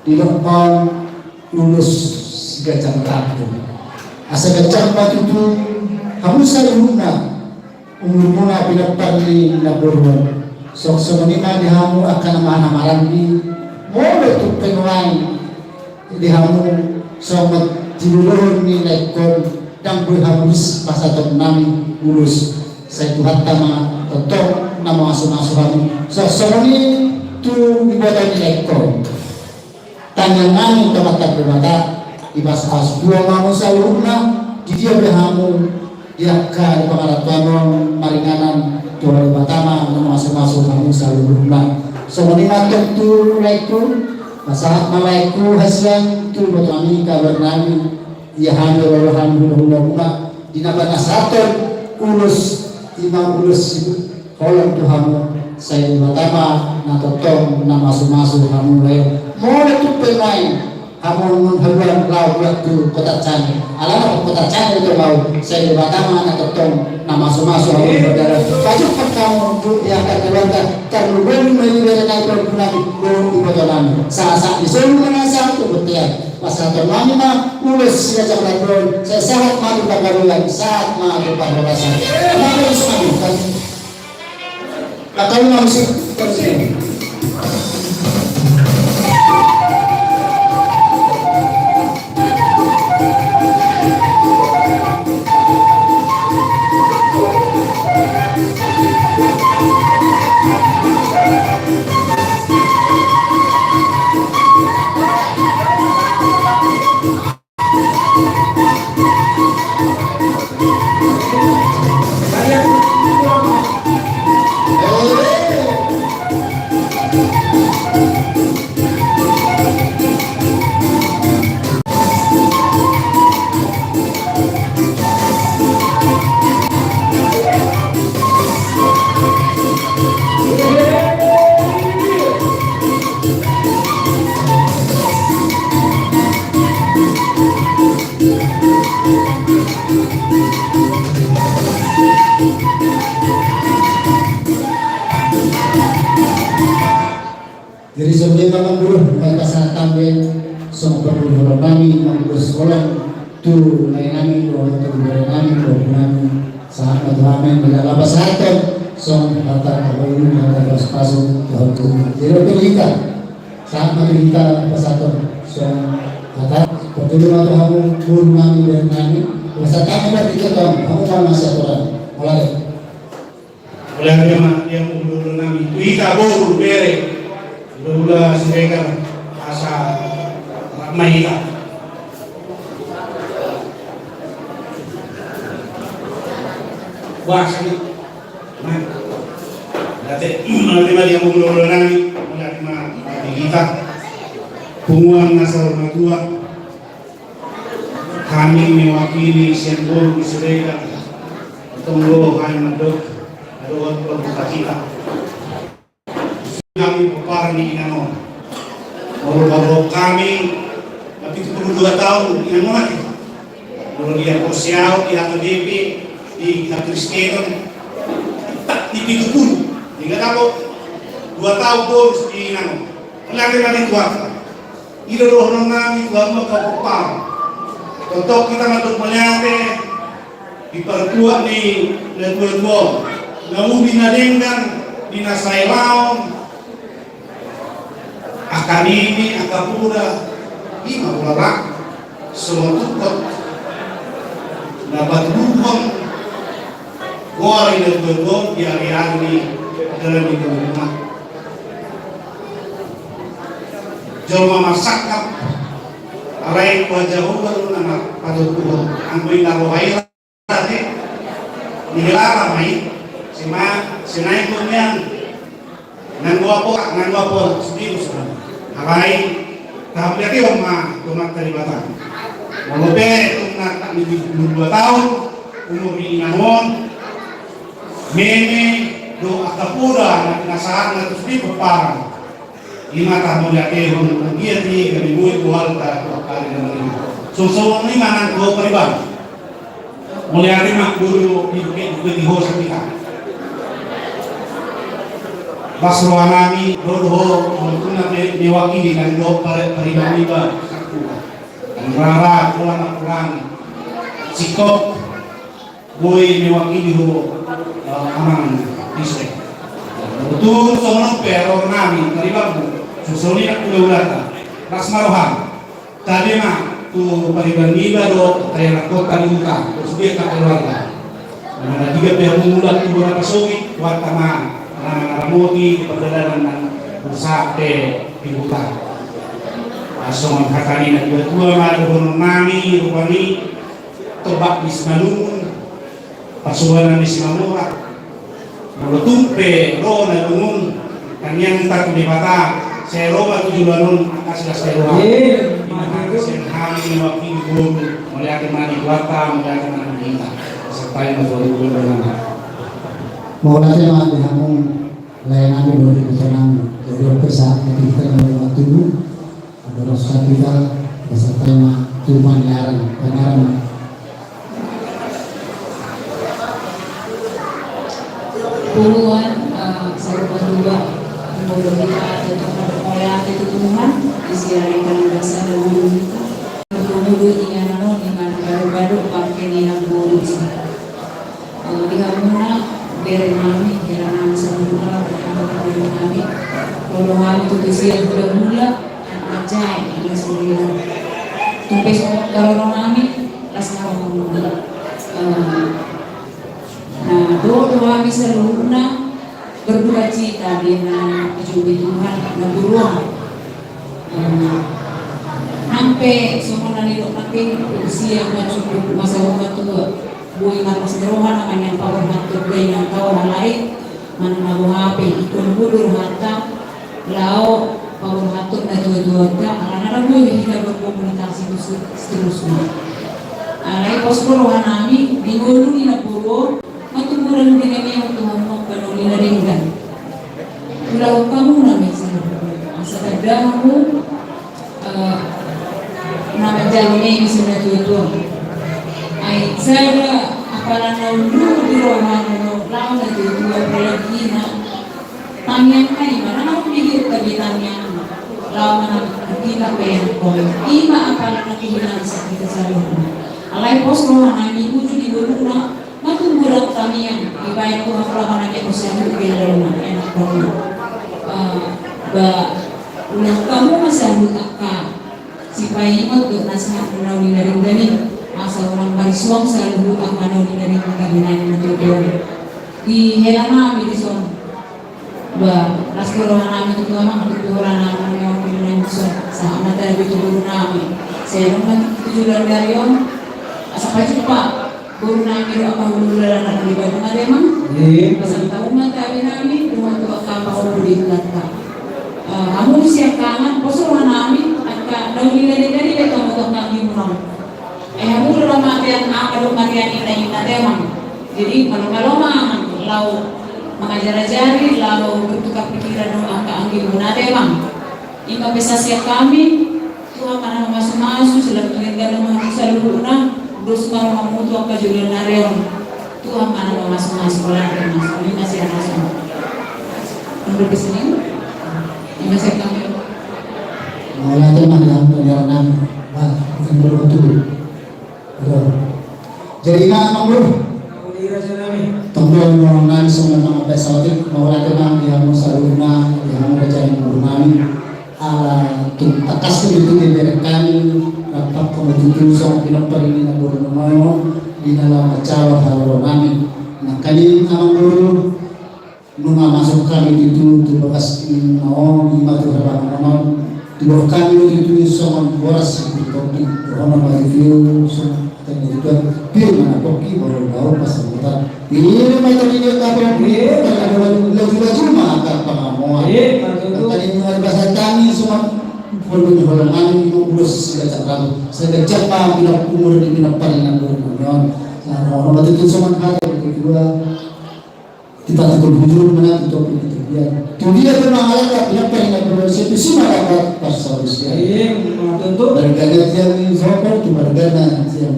dilempon ulus siga cemrabu asa kecampat itu hamusa lumna umurmuna pinapali naburwan sok semenima dihamu akan amaran di mole tu penwai dihamu somat dilulur ni lekon dan berhamus masa nami ulus saya Tuhan tama tetap nama asuh-asuhan sok semeni tu ibadah ni lekon tangan nami tempat berbata ibas-as dua mamu salurna di dia berhamu dia ka di pengaratuan maringanan tuan batama masuk-masuk kamu selalu berulang semua tentu laiku masalah malaiku hasil tu kami kabar nami ya hamil alhamdulillah di nama nasaton ulus imam ulus kolom tuhamu saya batama natotong nama masuk-masuk kamu lain mau itu pemain kamu menghaluan lau waktu kota Cani alam kota Cani itu lau saya batama natotong nama masuk-masuk kamu berdarah pajuk kamu yang akan keluarkan terlubung menyebabkan pergunan ibu kotoran saat disuruh menasah itu betul pasal terlami mah ulus siajak lakukan saya sangat malu pagarulan saat malu pagarasan kenapa harus malu kan kalau masih terus Jadi sebelum kami dulu mereka sangat tampil semua perlu kami mengurus sekolah tu lain kami saat kami tidak lepas satu song kata kalau ini kata pasung Tuhan tu jadi kita saat kita pasatu song kata betul atau kamu guru kami dan kami masa kami bertiga kamu kan masih orang mulai yang guru kami kita guru bere guru sebagai asa mahita. Wah, nah, nanti dia mengulang lagi, menerima kita, pengumuman nasar matua, kami mewakili simbol Israel, tunggu hari mandok, ada waktu kita. Kami berparni inano, baru kami, tapi itu perlu 2 tahun inano lagi. Kalau dia kosiau, dia KDP, di Kristen tak dipikul hingga tahu 2 tahun bos di nang lagi tua ilo doh nami tua mau kau pam contoh kita untuk menyate di pertua ni lebuo ngau binadengkan dinasai laon akan ini akapura 5 bulan semua tukot dapat dukungan Gori dan bergom di hari-hari dalam hidup rumah. Joma masakap, arai wajah baru nama patut tuh. Angkuin lalu air tadi, nilara mai, senai punya, nanggu apa, sedih sudah. Arai tahap lagi rumah terlibat. Mau tunat tak lebih 2 tahun, umur ini namun. Mene do akapura na saan na tusdi parang 5 tahun lagi dia di kami buat buhal ta kali naman so ni manang ko pariban mulai hari mak guru di host kita basro nami do tuna mewakili kan do pariban iba dan rara pulang sikop boy mewakili ho amang distrik. Betul sono pero nami terlibat susuni nak ulata. Ras marohan. Tadi mah tu pariban niba do tayo kota luka. Terus dia tak keluarga. Mana 3 bulan tu berapa suwi watama ramoti perjalanan dan usate di hutan. Asong kakani na dua marohon nami rupani tobak bismanun pasuanan di Simamura Tumpe, ro na lungun kanyang tak di mata saya roba 7 bulan akas das teroa saya kami wakil guru melihat mani kuata melihat mani kita serta yang berbulan mau nanti mah kamu layanan dulu di sana jadi saat kita waktu dulu ada rasa kita beserta cuma penyaran puluhan saya berdua menurut kita tetap oleh itu Tuhan disiarkan bahasa dan guru kita guru ingat nano dengan baru-baru pakai nina guru di hamuna beri kami kira nama semula kami kalau kami itu disiar mula aja ini sembilan tumpes kalau kami rasa mula nah, doa kami seluruhnya berduka cita dengan puji Tuhan dan beruang. Sampai semua nanti usia yang cukup masa tua, buat mata sederhana namanya power hantu yang tahu hal lain, mana mau HP ikut budur harta, lau power hantu dan dua-dua anak-anak boleh kita berkomunikasi seterusnya. Alai pos puluhan kami di guru di Napuro. Matumuran din kami ang tumamang panuli na ringgan. Ulaw ka muna may sa tagdang mo namadyan niya yung sinatuto. Ay, saya apalan na ulo di rohan mo lao na tuto ang palagi na tamyan kayo. Marang ako bigit kabitan niya. lawan kita pengen kau ima akan nakihinan sa kita sa lupa alay pos rohan ang ibuju di guluna matun budak tamiyan ibayan ko rohan ang kita sa lupa enak kau ba ulang kamu masalut ka si paling itu nasihat menau di dari dani asal orang barisuang selalu ang menau di dari kabinan natutuan di helama bidison ba naskorohan namin ito naman natuturan namin yung pinangusan sa amata bitulong namin sa naman tujulan dari yon asa pajik pa guru namin yung akahululan na nalibad ng ademang pasang taong matabi namin tumatawag ka pa ulit ka amun siya kangan posoran namin at ka naulila dari ito mo kami mo amun ramatian akadong marian ina yung ademang jadi malong-malong lau mengajari lalu bertukar pikiran doa keanggil munade bang ingka pesasiat kami Tuhan mana masuk-masuk selalu mengenai manusia luhurna terus kalau memutu apa juga nareon Tuhan mana masuk-masuk lagi mas ini masih ada sama untuk kesini ini masih kami mau nanti yang perjalanan bukan betul jadi nggak mau tunggu nang semua nama pesotik mau lagi nang yang musaruna yang mau cari nami ala tum takas itu diberikan dapat kemudian sama pinapar ini nak bernomo di dalam acara halo nami nah kali amang guru nunga masuk kami itu bekas mau di matu harapan di bawah kami itu sama boras itu kopi orang bagi view semua itu pil mana kopi baru tahu pas sebentar ini mai tadi dia kapal kalau lagi cuma agak pengamuan tadi dengan bahasa kami semua perbuatan urus segala segala apa bila umur di bila paling berguna nah orang itu semua hal yang kedua kita takut bujur mana itu dia memang ada bila paling berguna itu semua dapat persoalan tentu bergana yang zopor tu bergana yang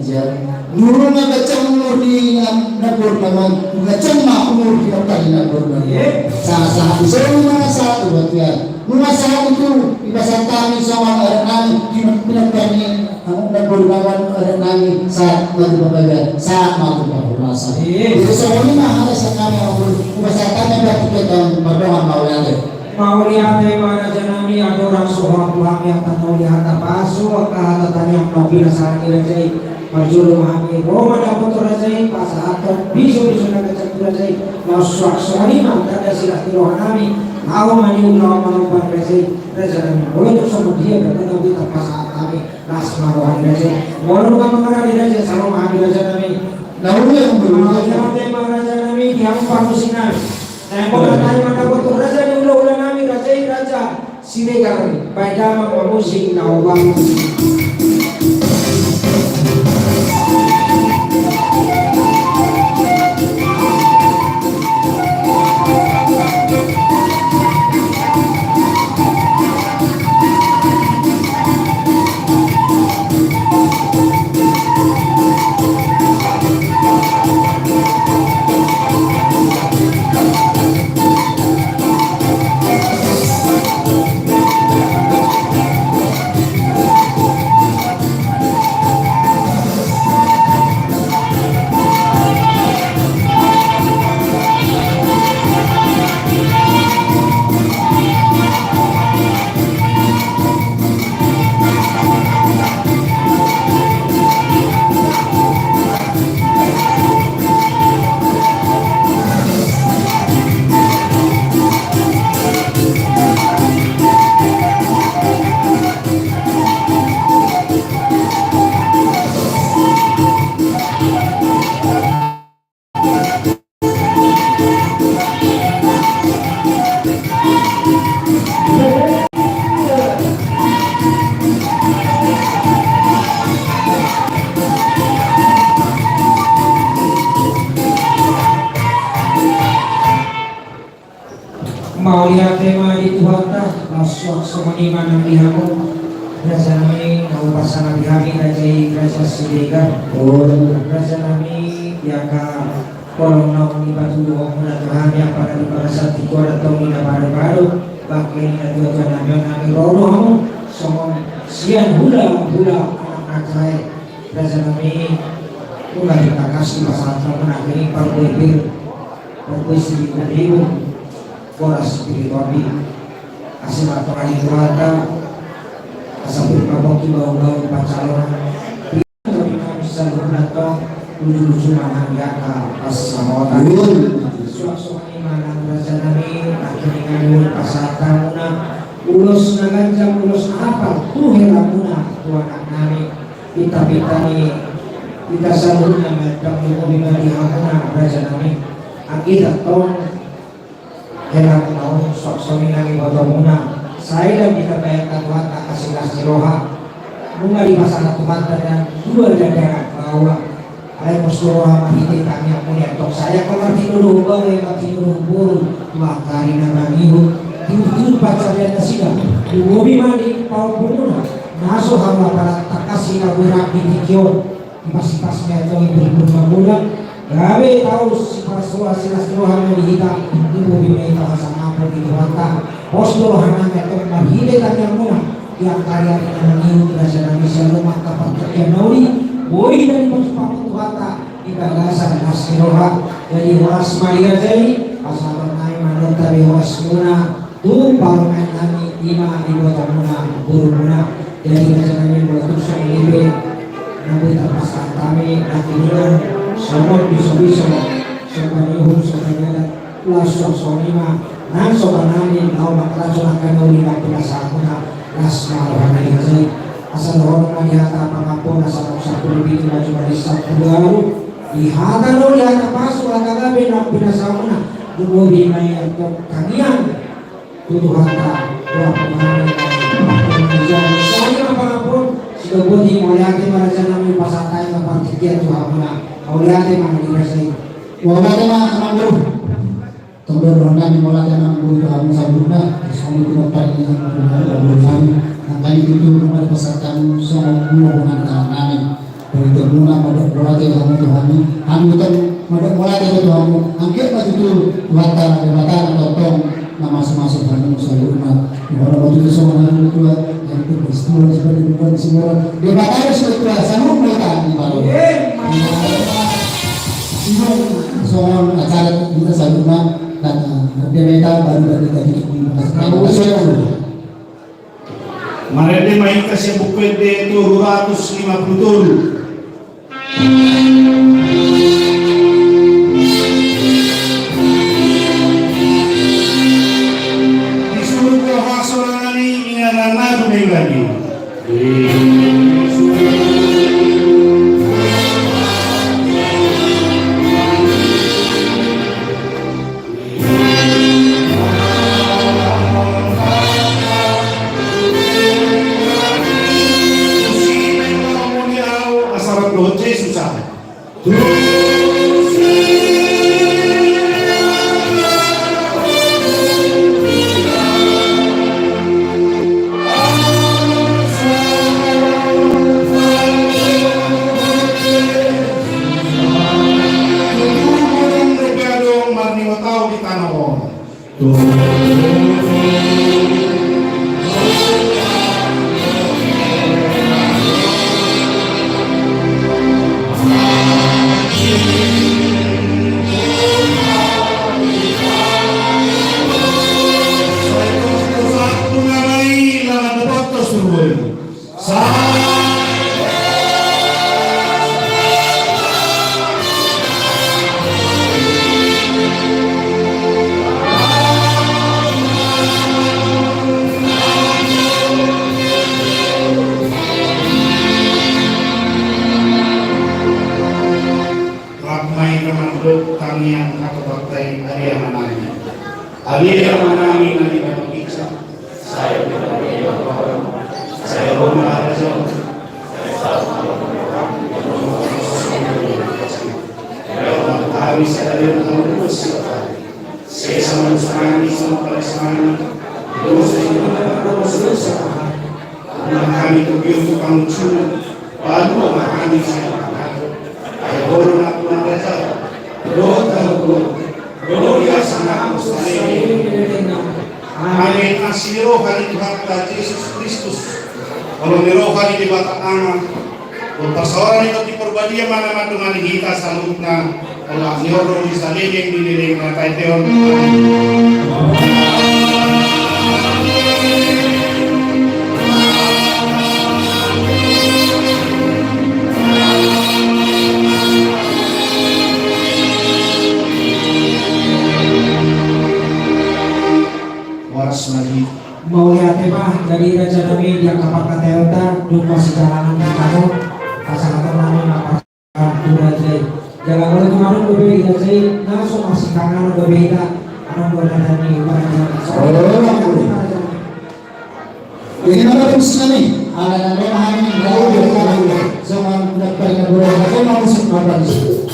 nurun na kacang nur di nabur naman kacang makmur di kapal nabur naman sa rumah satu bagian rumah satu itu ibasan kami sama orang kami pinagkani nabur naman orang kami sa madu bagian sa madu bahasa itu semua mahal sa kami ibasan kami berarti kita berdoa mau lihat mana janami ada orang seorang pulang yang tak mau lihat apa suaka atau tanya mau bila saat ini Majul memahami Roma dapat terajai pasal atau bisu nak terajai mau suaksoni mantap silah tirohanami mau maju mau berpresi rezeki boleh tu semua dia berkena kita pasal kami nas mau rezeki mau lupa mengenai rezeki sama memahami rezeki lalu yang bermakna tema rezeki yang panusinan yang berkaitan dapat rezeki ulah nami rezeki raja siregar pada musik nawang mau lihat tema di Tuhan masuk semua ng lihamu Raja namin na upasana bihami Raja Raja Sidegar Raja namin yaka kolong na kung ipatulo ko na Tuhan yang pada di pada saat itu ada tahun ini baru-baru Bakit na Tuhan namin ang rono so siyan hula anak saya Raja kami mulai kita kasih masalah mana ini perbuatan perbuatan ribu boras spiritual kasih laporan itu ada asal berbagi bau-bau pacaran kami bisa berdatang lucu-lucu mana ya pas sama tahun suasana mana Raja kami akhirnya kami pasal ulos na ganjang ulos apa tuh helamuna tuan nami kita kita sambut nama kami di hamuna Raja nami akidah tong helamuna sok somi nami bodomuna saya dan kita bayangkan Tuhan tak kasih roha bunga di masalah Tuhan dan dua daerah bahwa ada postura mahiti kami yang punya tok saya kalau tidur bawa tidur buru dua kali nama minggu itu pacarnya nasida di mobil mandi pau pun naso hamba para takasi na burak di tikyo pas itu berbulan gawe tahu si pasua silas rohan dihita di mobil may sama apa di wata postur hana metok mahile kanya muna yang karya dengan niu Raja Nabi rumah kapal kerja nauri boy dari pasupaput wata di bagasan nasiroha dari waras maria jadi pasal naik manut dari waras muna tu bangunan kami lima di bawah muna guru muna dari kami buat usaha ini nabi terpaksa kami akhirnya semua bisa sebanyak sebanyak langsung sonima dan sobanani kau bakal akan melihat biasa muna nasma orang ini asal orang melihat apapun asal satu lebih tidak cuma di satu baru dihata lo lihat apa sudah kagak benar biasa muna dulu di mana kalian Tuhan tak saya apapun sudah buat melihat Raja Nabi pasakai kapan tiga Tuhan mana melihat mana dirasai wala na amro tunggu ronda ni mola na amro Tuhan sabuna kami kita pagi yang berbulan angkai itu rumah pasarkan semua hubungan kami itu guna pada bola yang Tuhan kami kan pada bola yang Tuhan angkat itu wata atau tong nama masuk dalam umat dimana waktu itu semua orang tua yang itu peristiwa seperti bukan semua dia bakal sesuatu sama mereka di baru soal acara kita sama dan dia mereka baru dari tadi Marede main kasih buku de 250 dulu. masih rohani Tuhan Yesus Kristus. Kalau ni rohani di bata ama, persoalan itu diperbadia mana dengan kita salutna. Allah nyoro di salinging dililing na taiteon. Mau lihat apa dari Raja Nami yang kapal Katelta dua sejalanan kamu pasangan nami apa Raja jalan oleh kemarin berbeda saya langsung masih kanan berbeda anak berdani Ini nama khususnya nih, ada memahami bahwa zaman mendapatkan bola apa maksud apa di situ?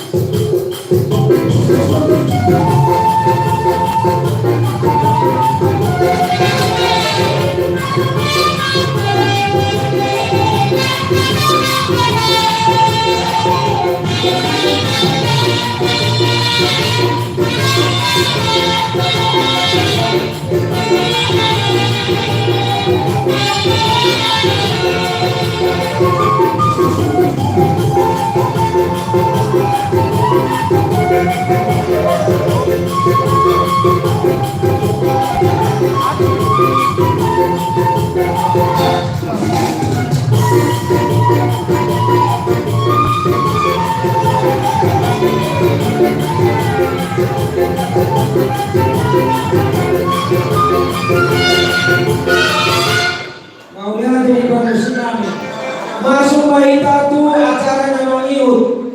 Mau lihat jadi kondisi kami masuk bayi tatu acara nama iut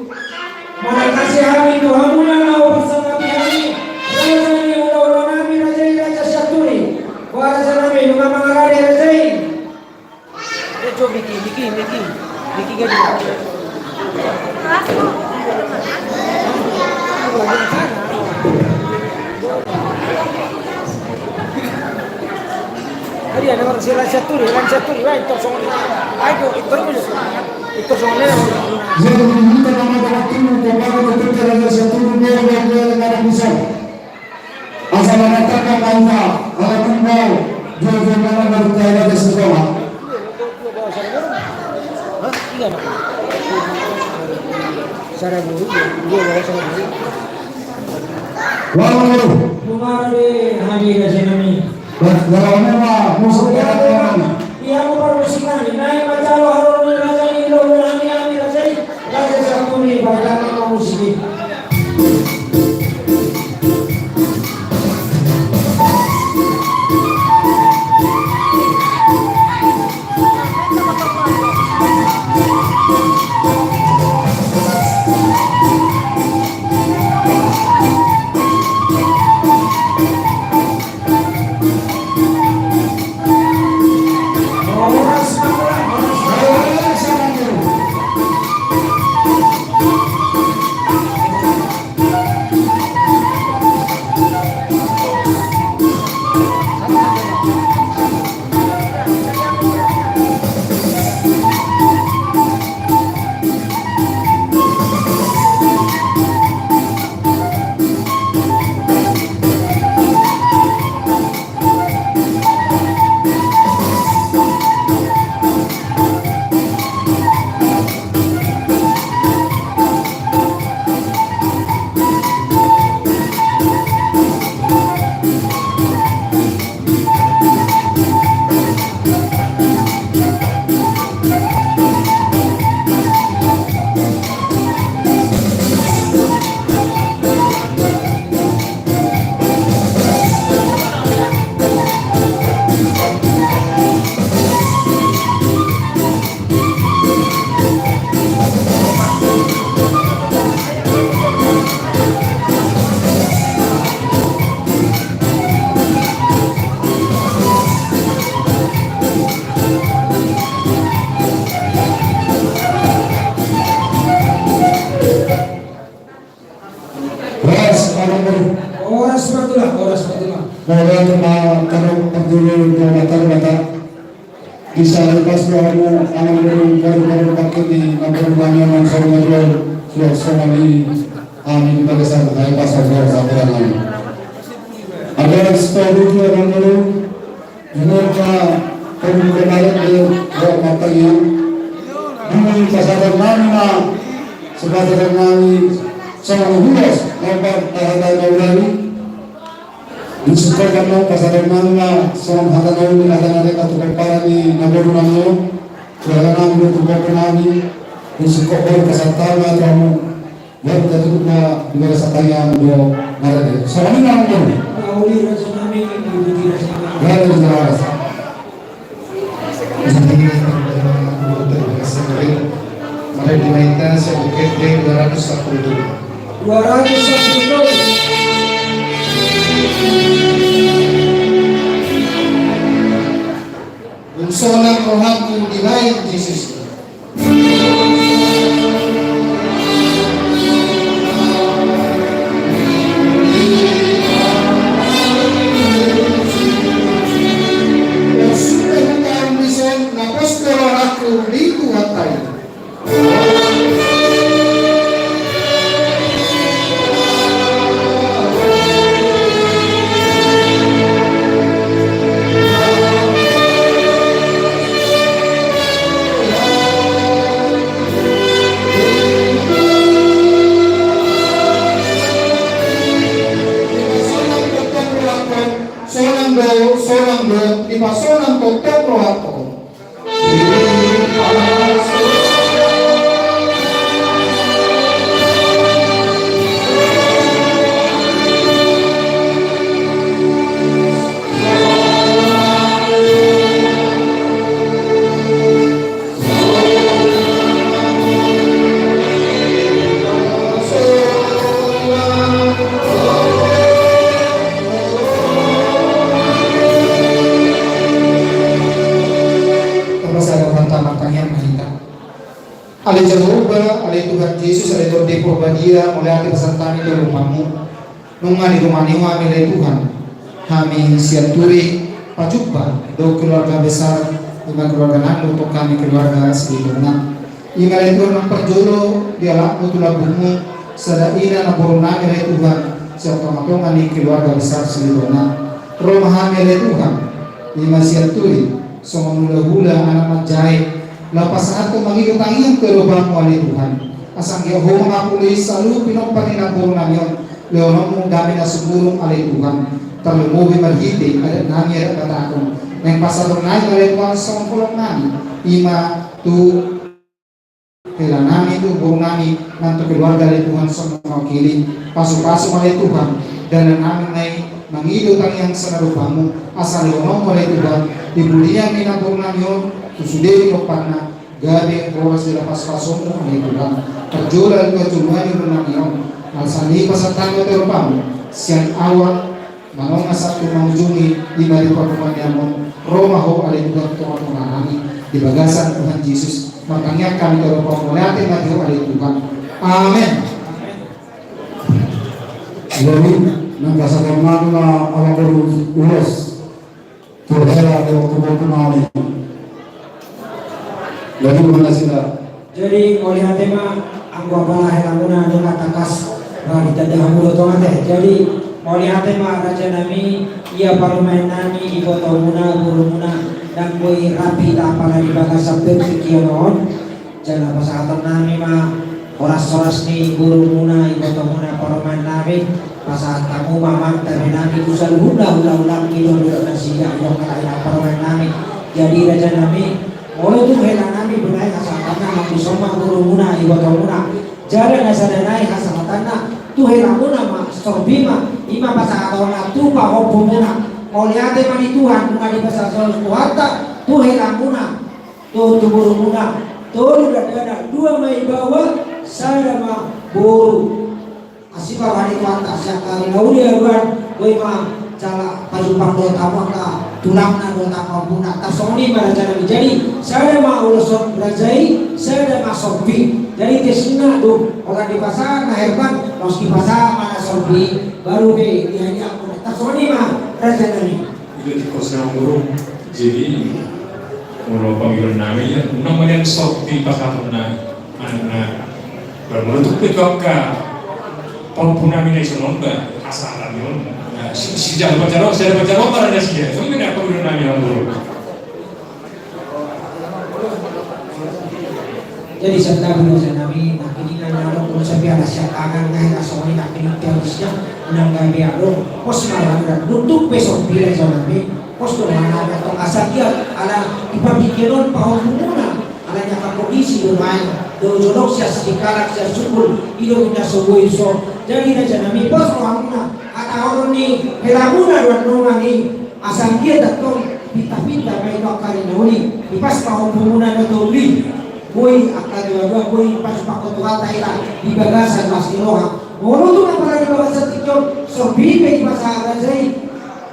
mana kasih kami Tuhan muna mau bersama kami Raja Nami ulah Nami Raja Syaturi Raja Nami juga mengarah Raja coba Biki gak Tadi ada orang si Raja Turi, baik tersongan. Ayo, ikut songan. Jadi kita nama waktu kepada betul Raja Syaturi dia negara besar. Asal mengatakan bahwa kalau kau jual-jualan baru ada di sekolah. Hah? Iya. Cara buru, dia bawa sama buru. Wow. Bumari Hari Raja Nami. Dalam nama musuh kita ia mempermusikan naik macam harun Raja Nilo Nami Raja Syaturi pada nama musik. Bahwa kalau berdiri di mata bisa lepas baru anak baru pakai di kampung banyak yang sudah sekali amin pada saat lepas baru sampai lagi. Ada separuh orang dulu menurut pembukaan dari matanya namun kesadaran mana sebagai nabi sama hulas nampak ada nabi disukai kamu kesadaran mana sama hata nabi ada tukar para di nabi nabi kerana nabi tukar nabi disukai kesadaran kamu yang tertutup di kesadaran yang dua narasi sama ni nabi Mari dinaikkan sedikit di 210 dulu. 210 dulu. Unsolan rohaku dinaik Yesus. Solang totong rohaku. Ale Jehovah, ale Tuhan Yesus, ale Torde Purbadia, mulai hati pesantani ke rumahmu. Nungan di rumah niwa ale Tuhan. Kami sianturi pajukba, do keluarga besar, dengan keluarga nandu untuk kami keluarga selidungan. Ingat ale Tuhan memperjolo, dialakmu tulabumu, sadaina na borunami ale Tuhan, serta matongan di keluarga besar selidungan. Rumah kami ale Tuhan, lima sianturi, sama hula-hula anak majai, lapas saat ko magigutangin ke lubang mo ali Tuhan. Asang Yehova mapuli selalu pinong paninapuro namin leonom mong dami na sumulong ali Tuhan. Talumubi malhiti adat namin at katakong. Nang pasalong na ali Tuhan sa mapulong namin. Ima tu kailan namin tu buong namin ng keluarga ali Tuhan sa mga kiling. Pasok-pasok ali Tuhan. Dan namin ay mangidutang yang sa lubang mo. Asang leonom mo ali Tuhan. Dibulihan minapuro namin susudiri ko pana gabi oras nila pas-pasok mo ang itulang pagjural ko tuluhan yung runamiyon alsani pasatang ko pero pang siyang awang manong asat kumangujungi di mali pagkumanyan mo Roma ho alitugan ito ang mga di bagasan Tuhan Jesus magkangyak kami pero pang mula natin mati ho alitugan Amen. Lalu nang kasakan na awak ulos turhera ko kumangkumanin. Lalu mana sila? Jadi oleh tema anggo bala helamuna dengan takas bagi tadah mulo tomate. Jadi oleh tema raja nami ia parumain nami ibu tomuna burumuna dan boy rapi tapala di bagasa berpikiran. Jangan pasatan nami ma oras-oras ni burumuna ibu tomuna parumain nami pasat kamu mamang tapi nami kusal hula-hula kilo nasi yang kaya parumain nami. Jadi raja nami Olo tu hela nami bunai hasamatana makusoma guru muna iwata muna jara nasadanai hasamatana tu hela muna ma sorbima ima pasal atona tu pa hopo muna oliate mani Tuhan muna di pasal solos kuhata tu hela muna tu guru muna tu ada dua mai bawa saya ma buru asipa wani kuhata siapa lauri aruan woi ma jala pajupang do tamaka tulang na do tamapuna tasoni pada cara jadi saya ma uloson rajai saya ma sopi jadi kesina do orang di pasar na herban los di pasar mana sopi baru be dia aku tasoni ma rajai ni itu di kosan burung jadi kalau panggilan namanya namanya sopi pasar na anak berbentuk pejoka pempunami nasional asaran yon. Si jangan pacaran, saya pacaran para ada sih. So ini apa udah nanya dulu. Jadi serta beliau nami nak ini kan orang pun sampai ada siapakan ngai kasoi nak ini terusnya nangga biaro pos malam dan untuk besok bila nami pos tu mana atau asal dia ala dipapikiran pahumuna ala nyata kondisi bermain dojolok sia sedikarak sia sukul ido kita sebuah iso jadi raja nami pos mahamuna atau orang ni helamuna dan nunga ni asal dia datang pinta-pinta main kali nuli dipas pahumuna dan tuli boy akan dua boy pas pakot kata ila di bagasan mas iroha mono tu nak pada bagasan tiktok sobi ke masa rajai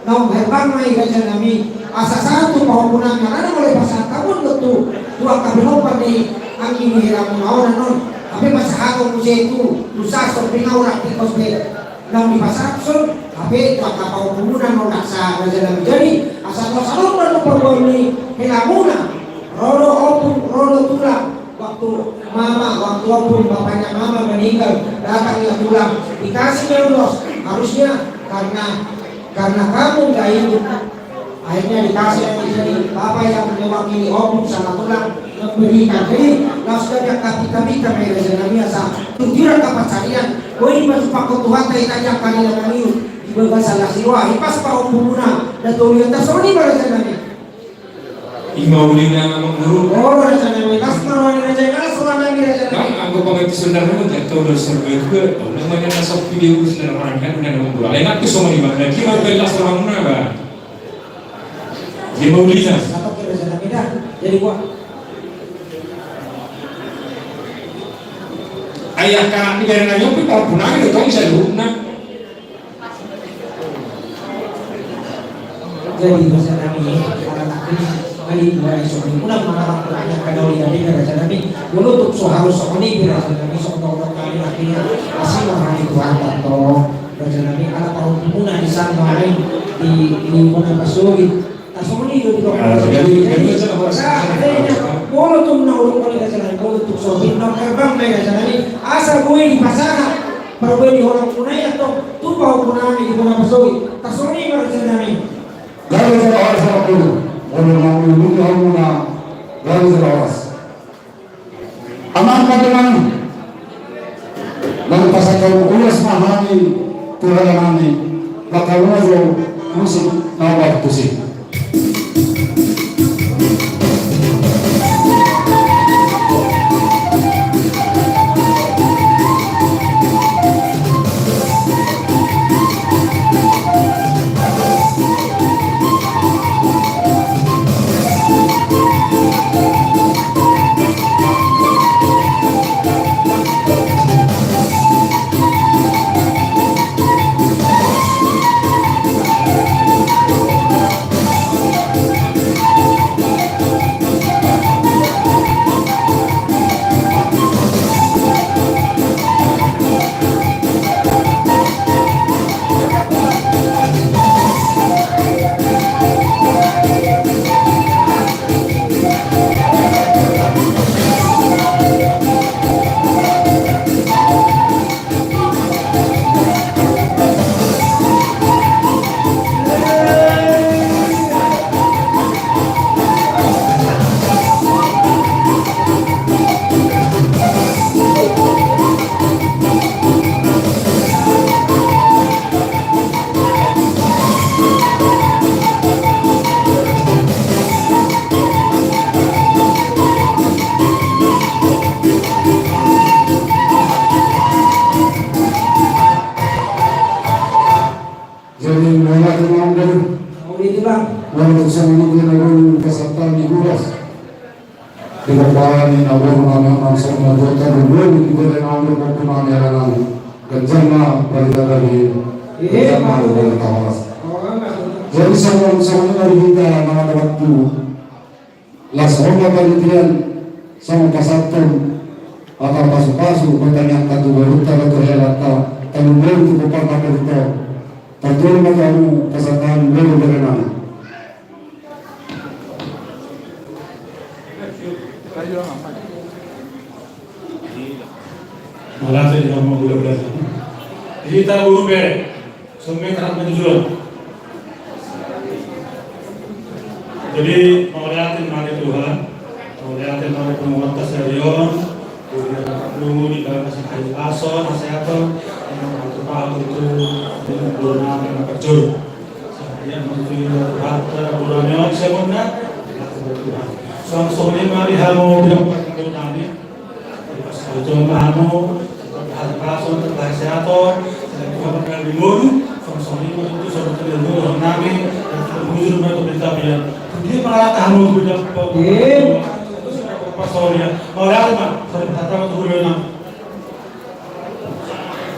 nau herbang mai raja nami asa satu pahumuna mana boleh pasang kamu betul dua kabilopan ni angin hiram mau non tapi masa aku muje itu lusa sobi nau rak di kosbe nau di pasar so tapi dua pahumuna nau naksa raja nami jadi asa kau salon nau perboy ni helamuna rodo opung rodo tulang waktu opung bapaknya mama meninggal datang dia tulang dikasih melos harusnya karena kamu gak hidup akhirnya dikasih jadi bapak yang mewakili opung sama tulang memberikan jadi langsung dia kami mereka jangan biasa tujuan kapacarian ini masuk pakot Tuhan tanya kali dengan itu dibaga salah siwa ipas pa opunguna dan tulian tasoni pada jangan Imaulinya mengguru. Oh, raja nami kasma wani raja kana selama ini raja nami. Aku pakai sebenarnya untuk tahu survei ke, namanya nasab video sebenarnya orang kan udah mengguru. Enak tuh semua di mana? Kita belas orang mana ba? Imaulinya. Apa kira raja nami dah? Jadi gua. Ayah kami dari nanya pun kalau punang itu tahu saya dulu nak. Jadi raja nami anak ini kali dua esok ini pulang mengarah banyak kadoli dari raja nami dulu untuk soharus sokoni raja nami sok kali akhirnya asing orang itu atau raja nami ala tahun puna di sana lain di mana pasugi tasoni itu kalau tuh naulung kali raja nami kalau tuh sohin nak terbang raja nami asal gue di pasangan pergi di orang punai atau tuh bau punai di mana pasugi tasoni raja nami Lalu saya harus sama dulu. Orang menunggu hamuna lalu serawas. Aman bagaimana? Lalu pasal kau ulas mahani Tuhan kami, bakal ulas musik nawar tusik. Walau sama ini kesehatan di Guras, dilakukan awal nama langsung melakukan dulu di bulan November maupun Jalan Kencana dari Kencana dari Tawas. Jadi sama dari kita nama waktu langsung penelitian sama pasatun atau pasu-pasu bertanya kata baruta atau helata kamu baru itu apa itu tentu kamu kesehatan baru berenang. Malah saya tidak mau bulan-bulan. Kita urube, Sumber terang menuju. Jadi mau lihatin mari Tuhan, mau lihatin mari penguasa serion, dulu di dalam masih kayu aso, nasehaton, yang bertuah itu dengan bulan yang berjur. Saya menuju harta bulannya semuanya, Tuhan. Soalnya mari hamu bilang perkara kami, pas itu hamu harta aso terkait nasehaton, dan juga perkara di mulut, soalnya itu seperti itu kami mengujur mereka beritabian. Dia malah tahu sudah pasornya. Mau lihat mah, saya kata waktu dulu.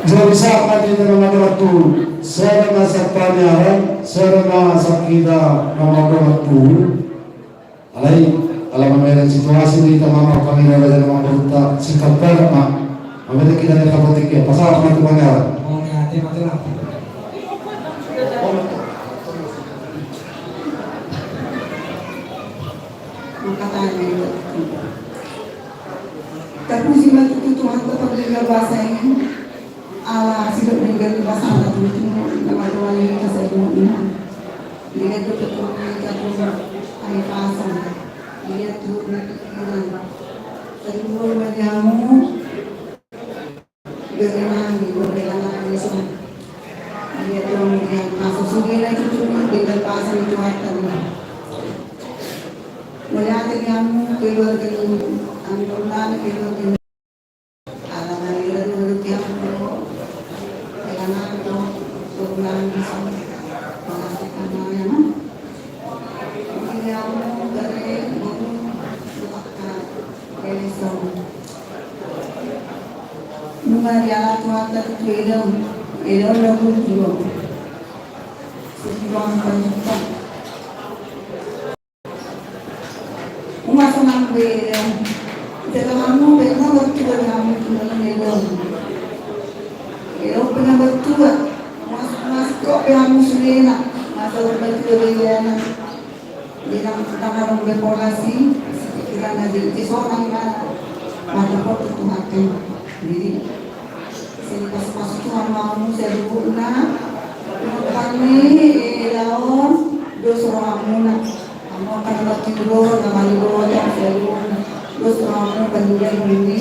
Jadi saat ini dalam waktu serana sekalian, serana sakita nama waktu, alai alam mereka situasi di tengah kami ada dalam waktu sikap perma, mereka kita ada kapotik ya pasal apa itu panggil? Oh hati mati lah. Katanya tapi si batu itu Tuhan tetap mendengar bahasa ini Allah sudah mendengar bahasa Allah itu nama Tuhan ini saya ini dia tetap mendengar Tuhan ayat pasang dia turun dengan tapi mulai kamu bagaimana bagaimana semua dia turun dengan masuk sendiri itu turun dengan pasang itu tadi melihat kamu keluar dari angkutan keluar dari alam air dari kamu karena itu turun bisa mengatakan yang kamu dari melakukan eleson mengenai alat Tuhan terkait itu lagu juga sebuah penyakit umasanang beda, dalam beda waktu kamu tinggal beda. Kalau pernah bertua, mas kok kamu sudah masa bertua beda. Dengan tentang berpolasi, kita ngaji di seorang mana, mata foto Tuhan. Jadi, sini pas masuk Tuhan mau saya dukungna, kami lawan dos orang muna. Kamu akan mati dulu, nama dulu yang saya terus kamu penjual ini di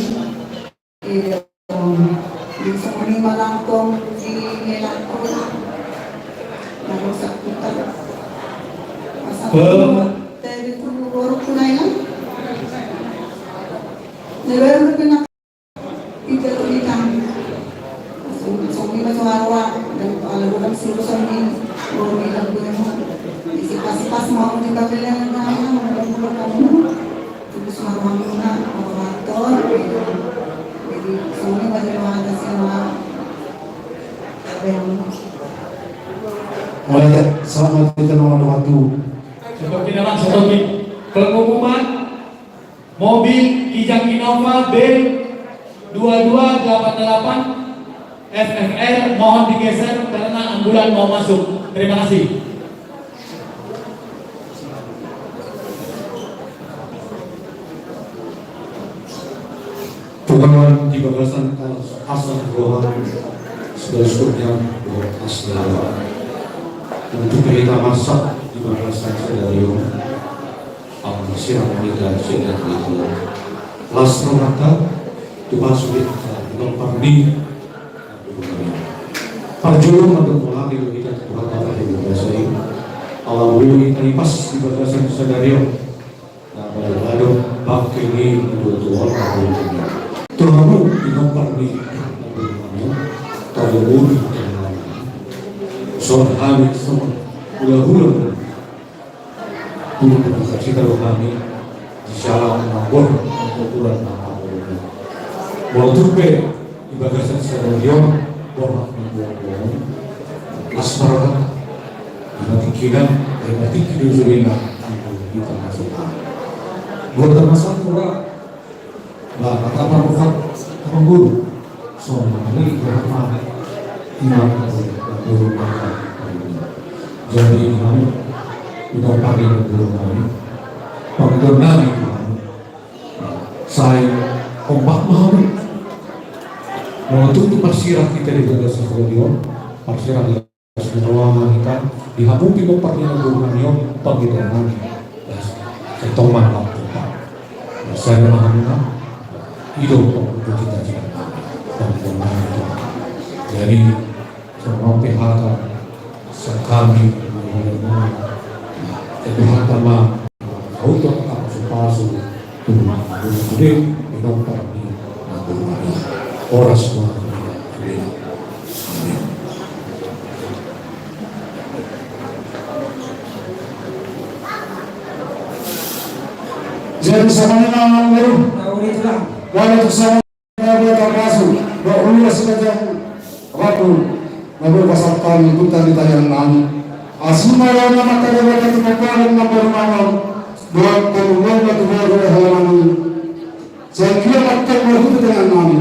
sini malangkong di melangkong lalu sakutan pasal dari itu baru kunaian lebar kena itu tulisan suami macam arwah dan kalau bukan sirusan ini baru bilang pas mau dikabelin dengan kamu terus marwahuna operator jadi semuanya pada ada sama mulai selamat kita nomor waktu seperti dalam seperti pengumuman mobil Kijang Innova B 2288 FFR mohon digeser karena ambulan mau masuk. Terima kasih. Pengalaman di bagasan asal rohani sudah asal untuk kita masak di bagasan sedario siang kita sudah itu lasro kata Tuhan sulit dengan pardi parjulung untuk mengambil kita Tuhan kata di bagasan alam bulu kita pas di bagasan sedario nah pada lalu bak ini menurut Tuhan Tuhanmu dinompar di Tadabur Soal hamid semua Hula-hula Turun berkata rohani di jalan Mabur untuk bulan Mabur Waktu pe di bagasan stadion Bornak membuat asmara di kinan dan kidul zurina kita masuk buat termasuk pula nah kata Pak pengguru soalnya ini berapa imam guru jadi kami kita panggil guru kami saya kompak mau untuk parsirah kita di Bagasan Stadion parsirah ruangan kita dihamupi ko pagkinagunan yung pagkinagunan itong mga saya memahami hidup kita juga pagkinagunan itu jadi semua pihak kami pihak sama untuk pasu turun itu kami orang semua. Jadi sama dengan baru, walau sama dengan terpasu, bahwa saja waktu nabi pasal kami itu tadi tayang nami. Asmara nama tadi waktu kita paling nomor mana, dua puluhan waktu baru halaman ini. Saya kira waktu baru dengan nami.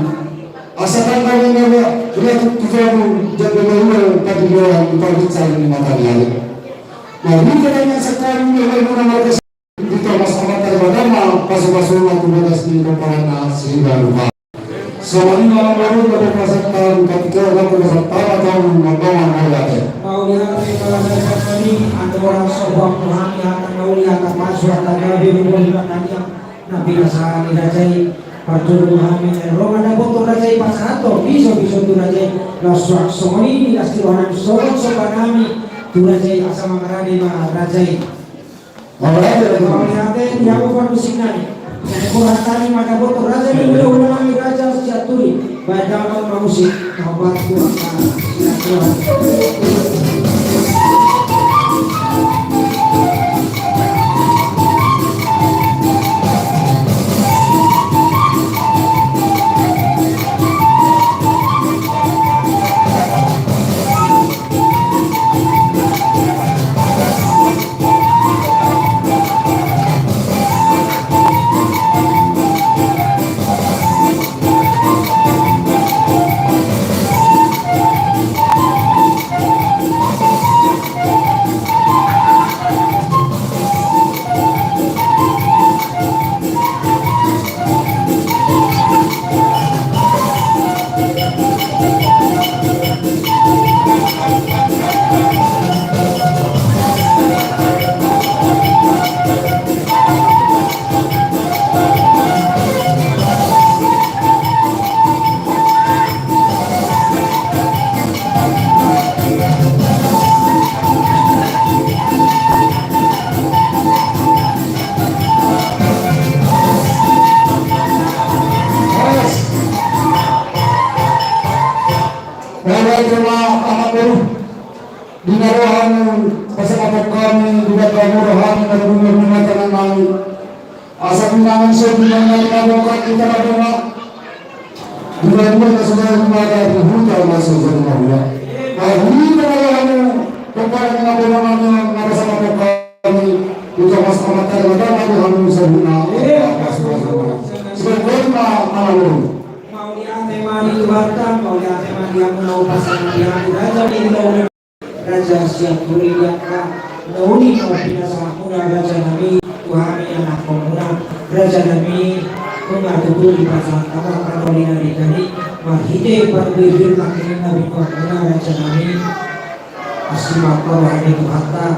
Asalkan kami nabi, kita tujuan jadi baru tadi dia kita bicara di mata dia. Nah ini kadang sekarang ini orang kita masalah terhadap pasal-pasal yang tugas di depan sehingga lupa. Selama ini malam baru kita pasal ketika orang berserta atau membawa ayat. Mau lihat kalau ini ada orang sebuah Tuhan yang akan mau lihat apa surat Nabi Nabi Nasrani rajai Parjuru Muhammad Roma ada foto rajai pasato bisa tu rajai laswak somoni lastiwanan sobanami tu rajai asama karani ma rajai. Mau lihat dia bukan musiknya. Kurang tadi maka foto raja ini ulang raja sejaturi. Baca musik kabar kurang Raja siap berikan nauni kau pinasa mula Raja Nabi Tuhan anak komuna Raja Nabi membantu di pasal kamar kanolina dikali mahide berbibir makin Nabi komuna Raja Nabi asimak kau hari Tuhan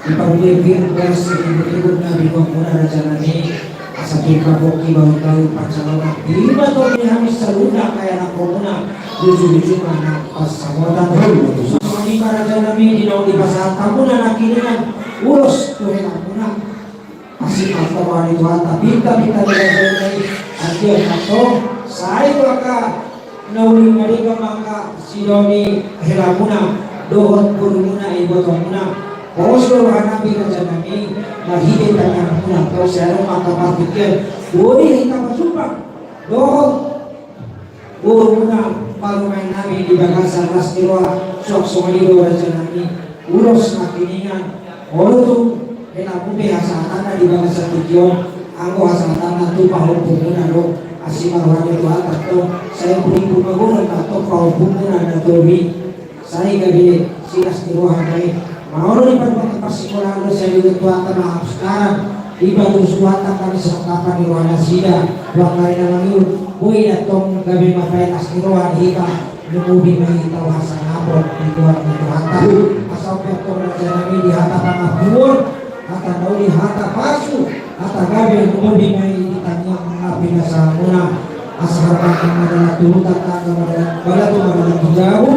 di berbibir versi ibu Nabi komuna Raja Nabi asal kaboki bau tahu pancalona lima tahun habis saluna kaya anak komuna jujur mana pas samotan dulu ini Raja Nabi di dalam di pasal kamu dan akhirnya urus tuh kamu masih atau hari Tuhan tapi kita dari aja atau saya maka nauli mereka maka sidoni helamuna dohon puruna ibu kamuna bos doa Nabi Raja Nabi mahide tanya kamuna kau saya maka berpikir boleh kita bersumpah dohon puruna kalau main Nabi di bagasan rastiwa sok somalido Raja Nabi urus makiningan olu hena pupe hasanana di bagasan tujuan anggo hasanana tu pahul pumuna lo asimar wajah Tuhan atau saya pun pumagunan atau pahul pumuna atau saya gabi silas tiruhan kami mau di pada pasikola lo saya juga Tuhan tanah sekarang di batu suatan kami selengkapan di ruangan sida ruang lain namanya bui datang gabi mapai askiroan hika Lumubi may tawag sa napot di Tuhan di hata asal pekor raja nami di hata pangabuon hata nauli hata pasu hata gabi lumubi may itanyang mga pinasa muna asal kang madalang tulutan kang madalang balato madalang hijabu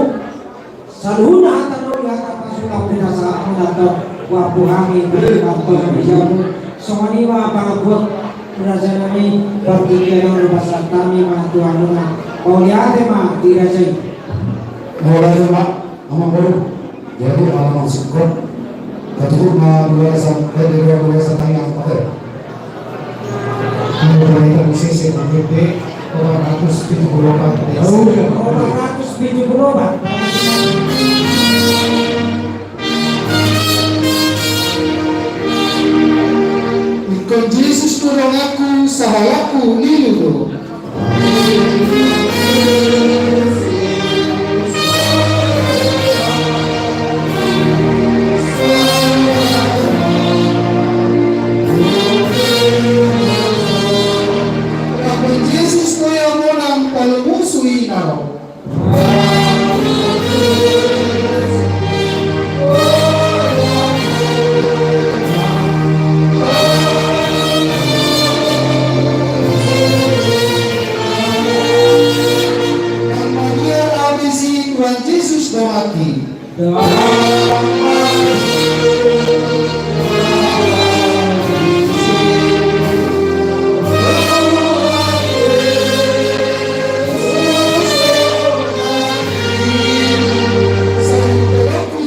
saluna hata nauli hata pasu kang pinasa muna to wapuhangi madalang hijabu somaniwa pangabuon raja nami bertiga yang berbahasa kami mga Tuhan muna Pauliate mah dirajai. Mulai mak, amang baru. Jadi alam sikot. Ketuk ma dua sampai dua sampai yang pada. Mulai dari sisi BPP 474. Oh, 474. Ikon Yesus tolong aku, sahalaku lilu. Yesus ko yung munang palumusuin ako. Tuhan Yesus mati.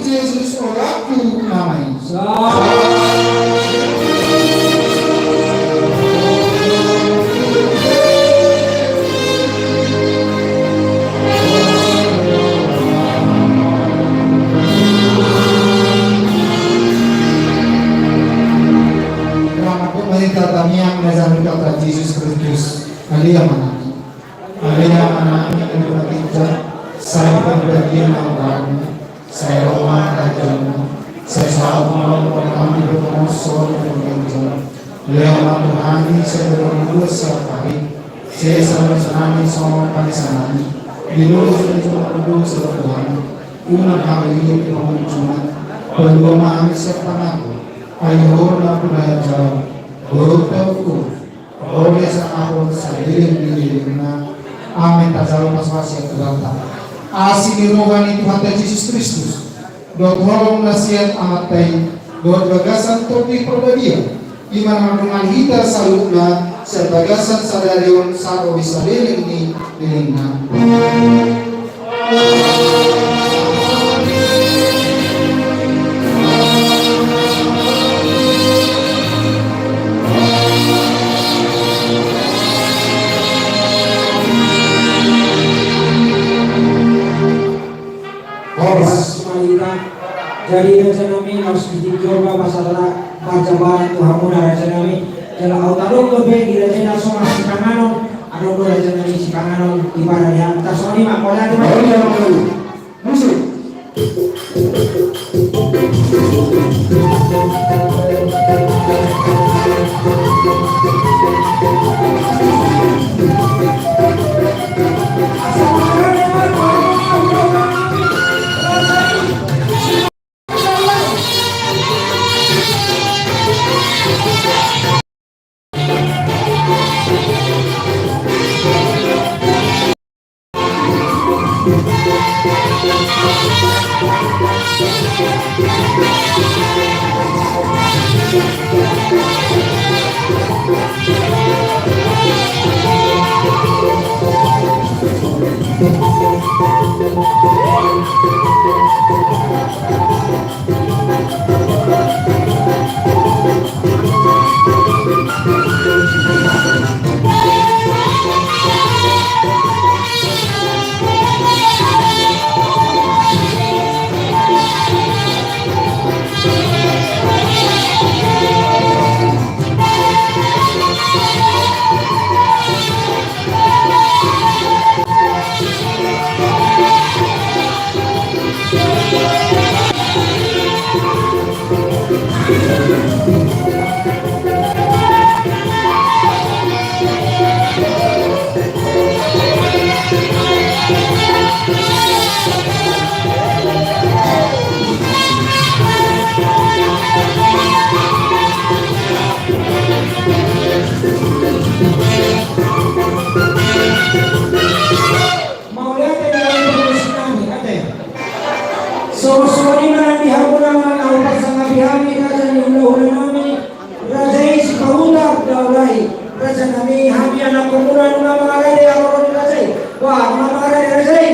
Yesus orangku namanya. Kami yang menjadi kata Yesus Kristus, Alia menanti, kedua kita, saya berbagian orang, saya rumah rajamu, saya selalu mau kami berkonsol berbincang, lewat Tuhan saya berdua sekali, saya selalu senang sama panisanani, dilulus mencuma berdua sama Tuhan, umat hari ini pengunjungan, belum kami sepanaku, ayo nak belajar. Berukau oleh sang sadirin dirinya amin tajalu maswasi terganta asini rohani Tuhan Yesus Kristus dot horong nasihat amatai dot bagasan topi perbadia iman manungan hita salutna sebagasan sadarion saro bisa ini dilingna Jadi raja nami harus dicoba masalah baca-baca Tuhan muna raja nami dalam autarong lebih di raja nasi masih kanganon ada raja nami si kanganon di mana yang tasoni mak mulai di mana musuh raja kami hami anak pemuda nama mengagari yang orang dirajai. Wah, nama mengagari dirajai.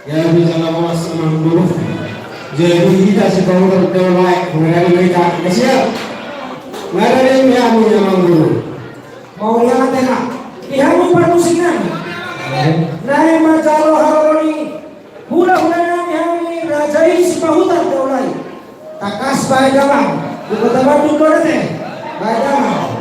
Ya bisa nama senang dulu. Jadi kita sekarang berdoa mengenai mereka. Siap. Mari kami yang dulu. Mau lihat tengah. Ihamu permusikan. Nai macalo haroni. Hula-hula nami hami rajai si pahutan daulai. Takas baik gamang. Di kota Bandung berarti. Baik gamang.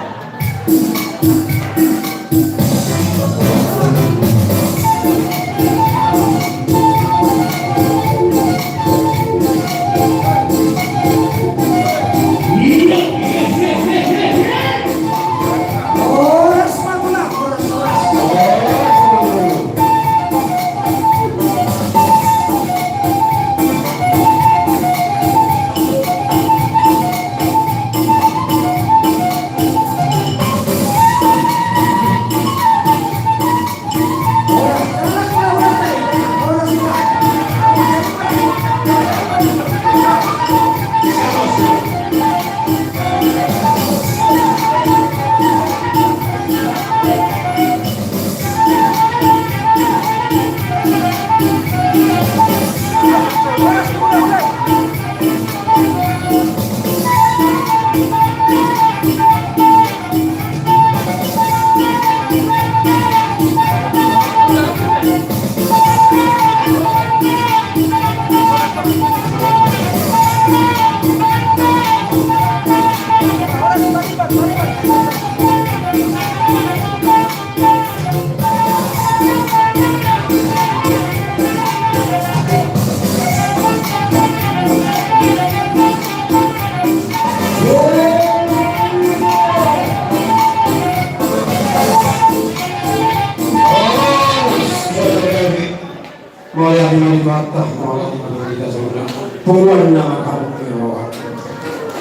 Mulai dari mata, mulai dari kita semua. Puluhan nama kamu kira.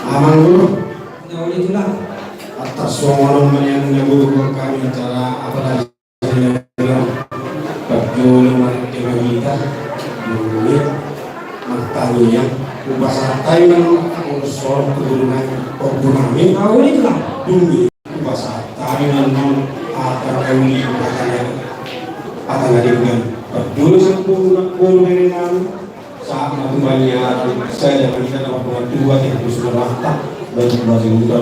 Aman dulu. Jauh itulah. Atas semua yang menyebut kami cara apa lagi betul mereka kita mengulik matanya ubah Thailand urus soal keturunan kami Jauh itulah. dulu ubah Thailand akan kami akan dengan betul sempurna dari kami saat kembali saya dan kita dapat dua yang sudah rata dan masih muda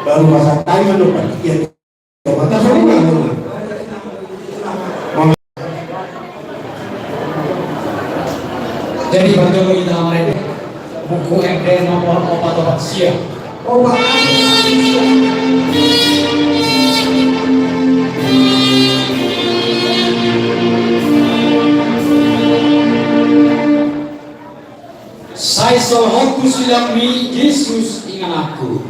baru masa Thailand lupa ya mata semua Jadi betul kita mereka buku MD nomor obat-obat siap. Obat. Saya sohku sudah mi Yesus ingat aku.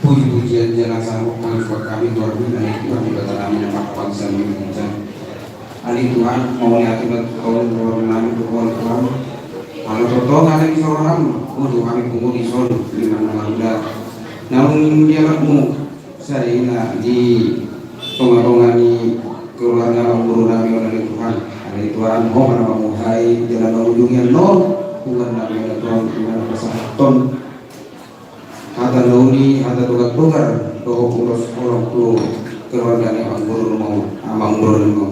puji-pujian jalan sama kami Tuhan Tuhan ibadah kami nama bangsa Indonesia. Ali Tuhan mau lihat tahun kami Tuhan kalau contoh ada di seorang untuk kami tunggu di Solo di mana namun dialogmu saya di pengarungan keluarga guru kami oleh Tuhan dari Tuhan mohon nama hai jalan ujungnya nol Tuhan kami oleh Tuhan dengan kesehatan hata nauni hata tukar doa pulos orang tu keluarga ni guru mau amang guru mau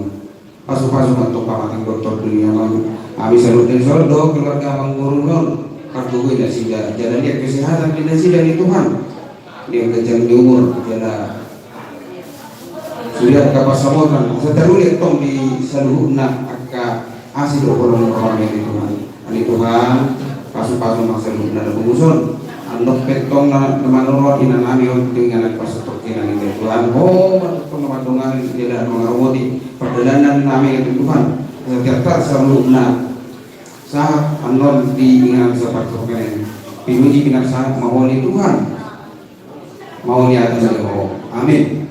pasu-pasu untuk pamatang dokter dunia mau habis salutin soldo keluarga amang guru mau kartu gue dah sida jalan dia kesehatan dia sida di Tuhan dia kejang di umur jalan sudah kapasamotan seterulit tong di saluhna aka asih orang yang di Tuhan di Tuhan pasu-pasu masa luhna pengusun andok petong na manurut ina nami dengan pasatok ina ni Tuhan oh matong madongan dia mengarwoti perdalanan nami itu Tuhan setiap saluhna sah anon di ingat seperti kene pinuji pinak sah mahoni Tuhan mau ni atas Allah amin.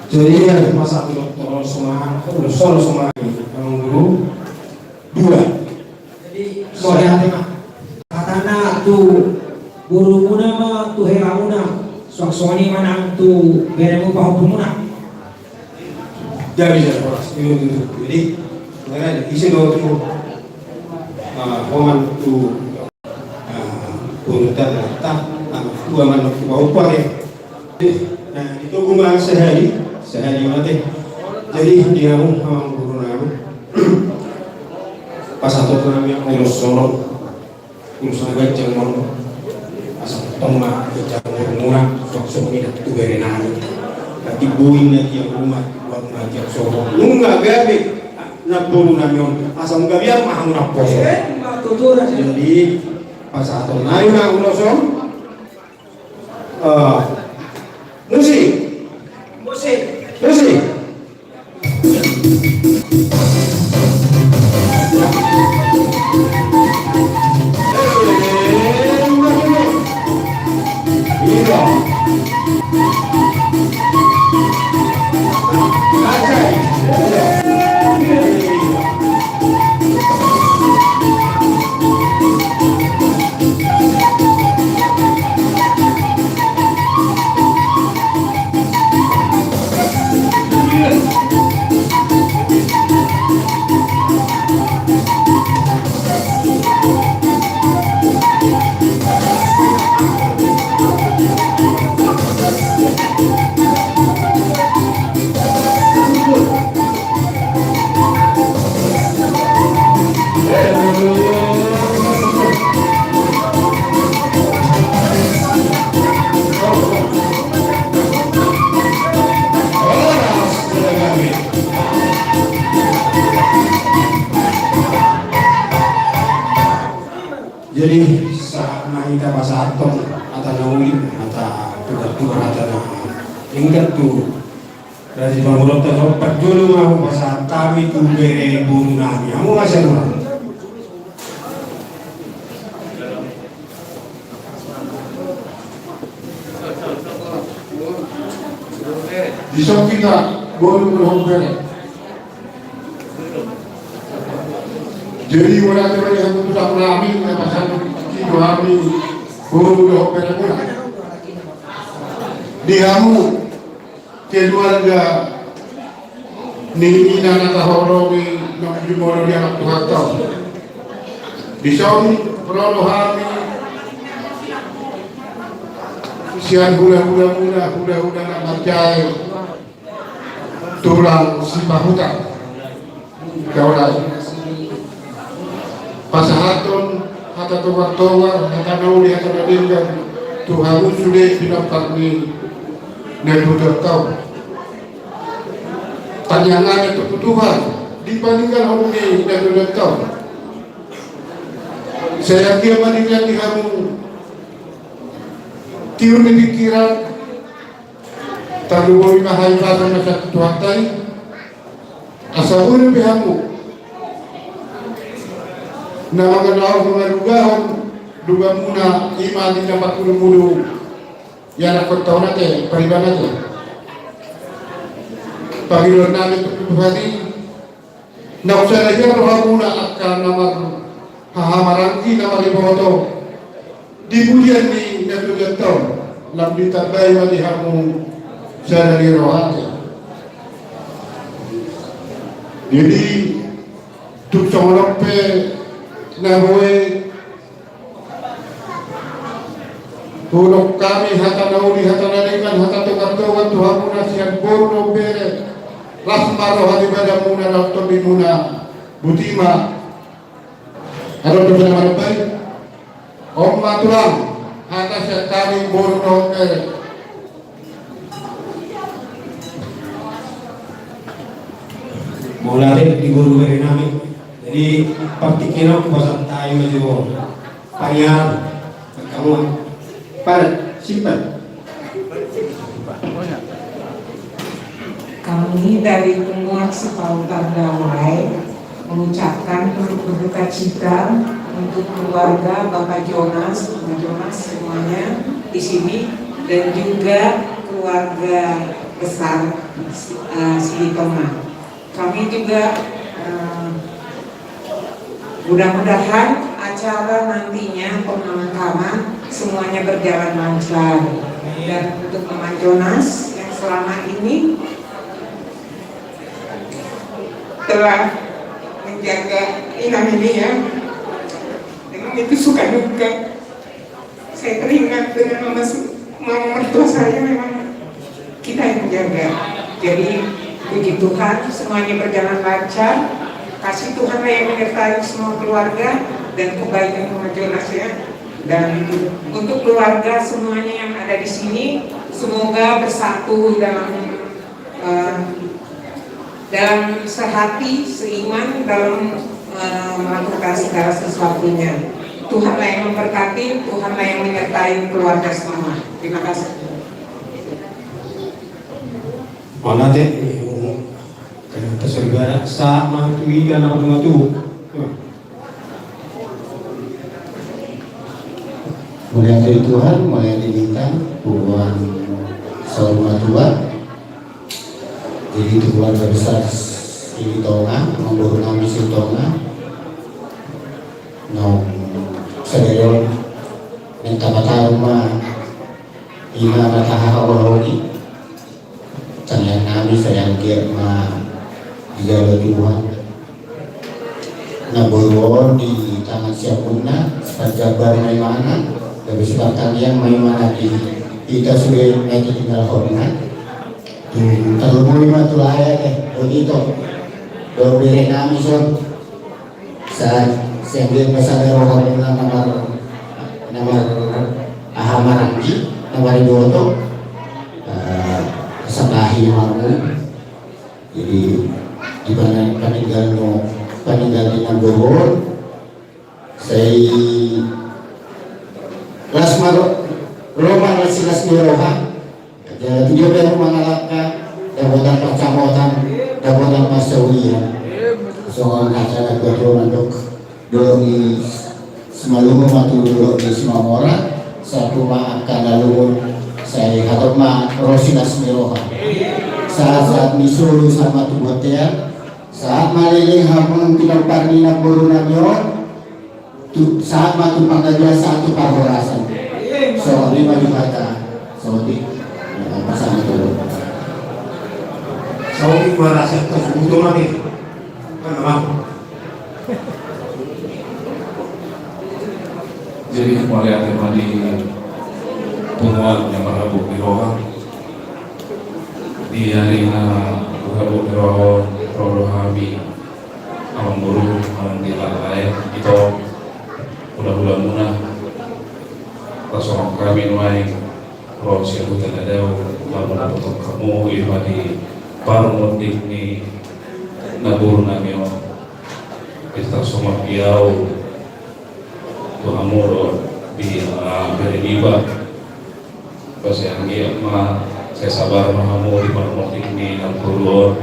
Jadi ada masa untuk semua solo semua orang guru dua. Jadi sore hati mah katana tu guru muna mah tu hera muna suaksoni manang tu beremu pahu muna. Jadi jadi sebenarnya isi dua tu momen tu guru tak dua mana bawa pare. Nah itu guna sehari mati. Jadi dia mau guru nama pas satu kami ngurus Solo ngurus agak jangan asal tongma jangan murah sok ini tu berenang tapi buin lagi yang rumah buat ngajak Solo nggak gabe nak guru namion asal nggak biar mah murah pos jadi pas satu naik nak ngurus musik jadi saat kita pas atom atau nauli atau tukar atau ingat tu dari bangunan tempat dulu mau pas kami tu beri buru nami kamu masih mana di samping kita boleh berhubungan jadi wala teman yang tidak mengalami pasal kita kami guru berhubungan pula dihamu keluarga ni ina nakahoromi ng dimoro dia anak Tuhan tau di samping perolohami sian hula-hula nak macai tulang sipahutan kaulah pasahaton hata towar hata nauli hata nadinggan Tuhan sudah binatang ni nebuter kau tanyangan itu Tuhan dibandingkan orang ni nebuter kau saya kira bandingkan di kamu tiur ni pikiran talu boleh mahal pada masa Tuhan tay asal boleh bihamu na mga naong mga lugahan duga muna ima di dapat mulu yang aku tahu nanti peribadi itu pagilon namin tutuhati na usah lagi roh muna akan namar hahamarangi namar iboto dibudian ni natugato lam ditabay malihamu sa rohati. Jadi tuksong pe na huwe tulog kami hata nauli hata nalikan hata tukar-tukar Tuhan muna siyan borno bere rasmaro hati pada muna laktobi muna butima ano to na marabay om matulang hata siya kami borno bere mulai di guru dari namin. Jadi partikiran kuasa tayo medyo pangyar kamu para simpan. Kami dari Penguat Sepautan Damai mengucapkan turut berduka cita untuk keluarga Bapak Jonas semuanya di sini dan juga keluarga besar Silitoma. Kami juga mudah-mudahan acara nantinya pemakaman semuanya berjalan lancar. Dan untuk Mama Jonas yang selama ini telah menjaga Inam ini ya, memang itu suka duka. Saya teringat dengan mama mertua saya, memang kita yang menjaga. Jadi puji Tuhan semuanya berjalan lancar. Kasih Tuhan yang menyertai semua keluarga dan kebaikan Mama Jonas ya. Dan untuk keluarga semuanya yang ada di sini, semoga bersatu dalam sehati, seiman dalam melakukan segala sesuatunya. Tuhanlah yang memberkati, Tuhanlah yang menyertai keluarga semua. Terima kasih. Mana deh? Kaya terserigara sa mga tuwigan ako mga ito. Mulia dari Tuhan, mulia diminta Tuhan Sauma Tua. Jadi itu keluarga besar di Tonga, memburu kami di Tonga. Nong sederon minta kata rumah ina mataha kawaloni. Tangan kami sayang kiat ma dijaga Tuhan. Naburu di tangan siapuna, sepanjabar may mana. Tapi sebab kalian main-main di kita sudah naik tinggal hormat. Terlalu lima tu layak begitu. Berbeda kami saat saya pasal roh nama ahamarangi nama itu sebahi malu. Jadi di mana peninggal di Nambur saya Lasmaro Roma Lasilas Miroha. Jadi dia baru mengalahkan Dabotan Pacamotan Dabotan Pasawiya. Soal acara kedua untuk di Semalungu matu dulu di Simamora. Satu akan lalu saya hadap ma Rosilas Miroha. Saat misulu sama tubuhnya, saat maliling hamung pinapar nina burunanyo. Saat matu panggaja satu pahorasan. So lima dikata Saudi pasangan itu. Saudi merasa tersebut lagi. Kenapa? Jadi mulia tema di Penguat yang berhabuk di rohang di hari berhabuk di rohami alam buru alam di lain itu mudah-mudahan munah rasulullah kami nuai roh siapa tidak ada lalu untuk kamu ibadi parmudik ni nabur namio kita semua piau tuhamuro di beriba pas yang dia saya sabar mahamu di parmudik ni nabur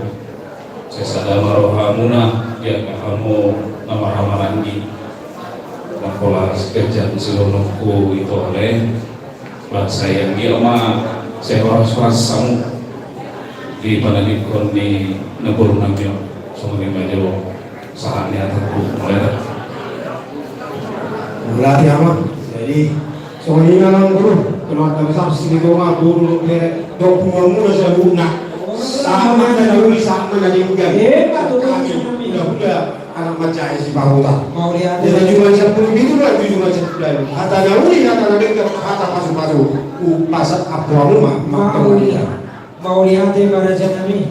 saya sadar marohamuna dia kamu nama ramarangi Makola sekejap silonokku itu oleh bahasa yang dia mah saya orang samu di mana di koni nebur namanya semua maju saatnya terus mulai berarti apa? Jadi soalnya nang guru keluarga besar sini doang guru le dokumen mula saya guna sama ada uli sama ada juga kami udah anak macam si Pahuta mau lihat jadi cuma 10 itu lah cuma 10 kata uli kata dekat kata pasuk pasat apa rumah mau lihat pada jenami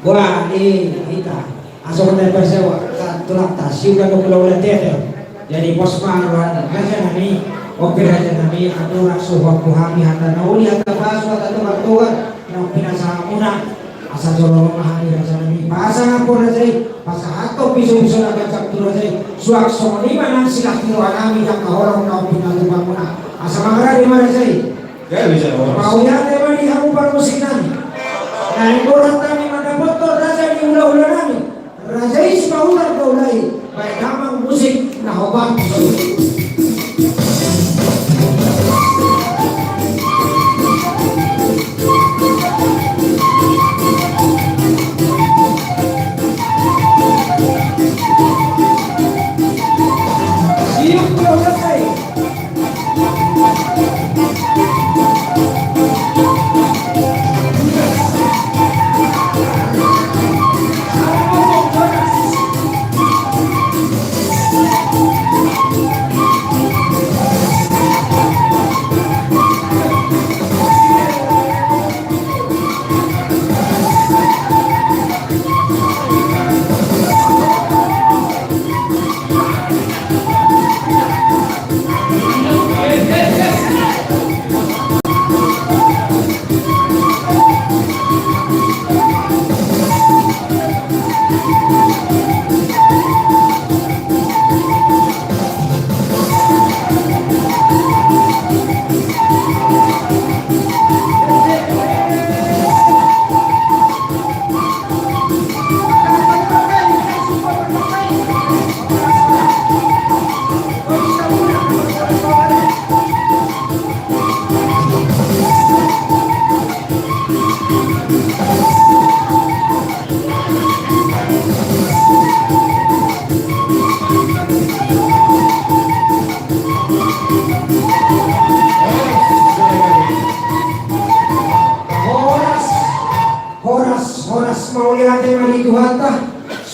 wah ini kita asal dari persewa tulak tasih udah pulau letih jadi pos marwan raja nami oke raja nami adu raksu waktu kami hata nauli hata pasu hata tukar nang pinasa muna asa jolo mahani raja nami pasang aku raja pasang atau pisu-pisu naga caktu raja suak soni manang silah kilo anami yang kahorong nang pinasa muna asa mangara di mana raja ya bisa mau ya tema di hamupan musik nami nah orang kami mana motor raja di ulah-ulah nami raja is paular kaulai baik damang musik nah obat siap belum selesai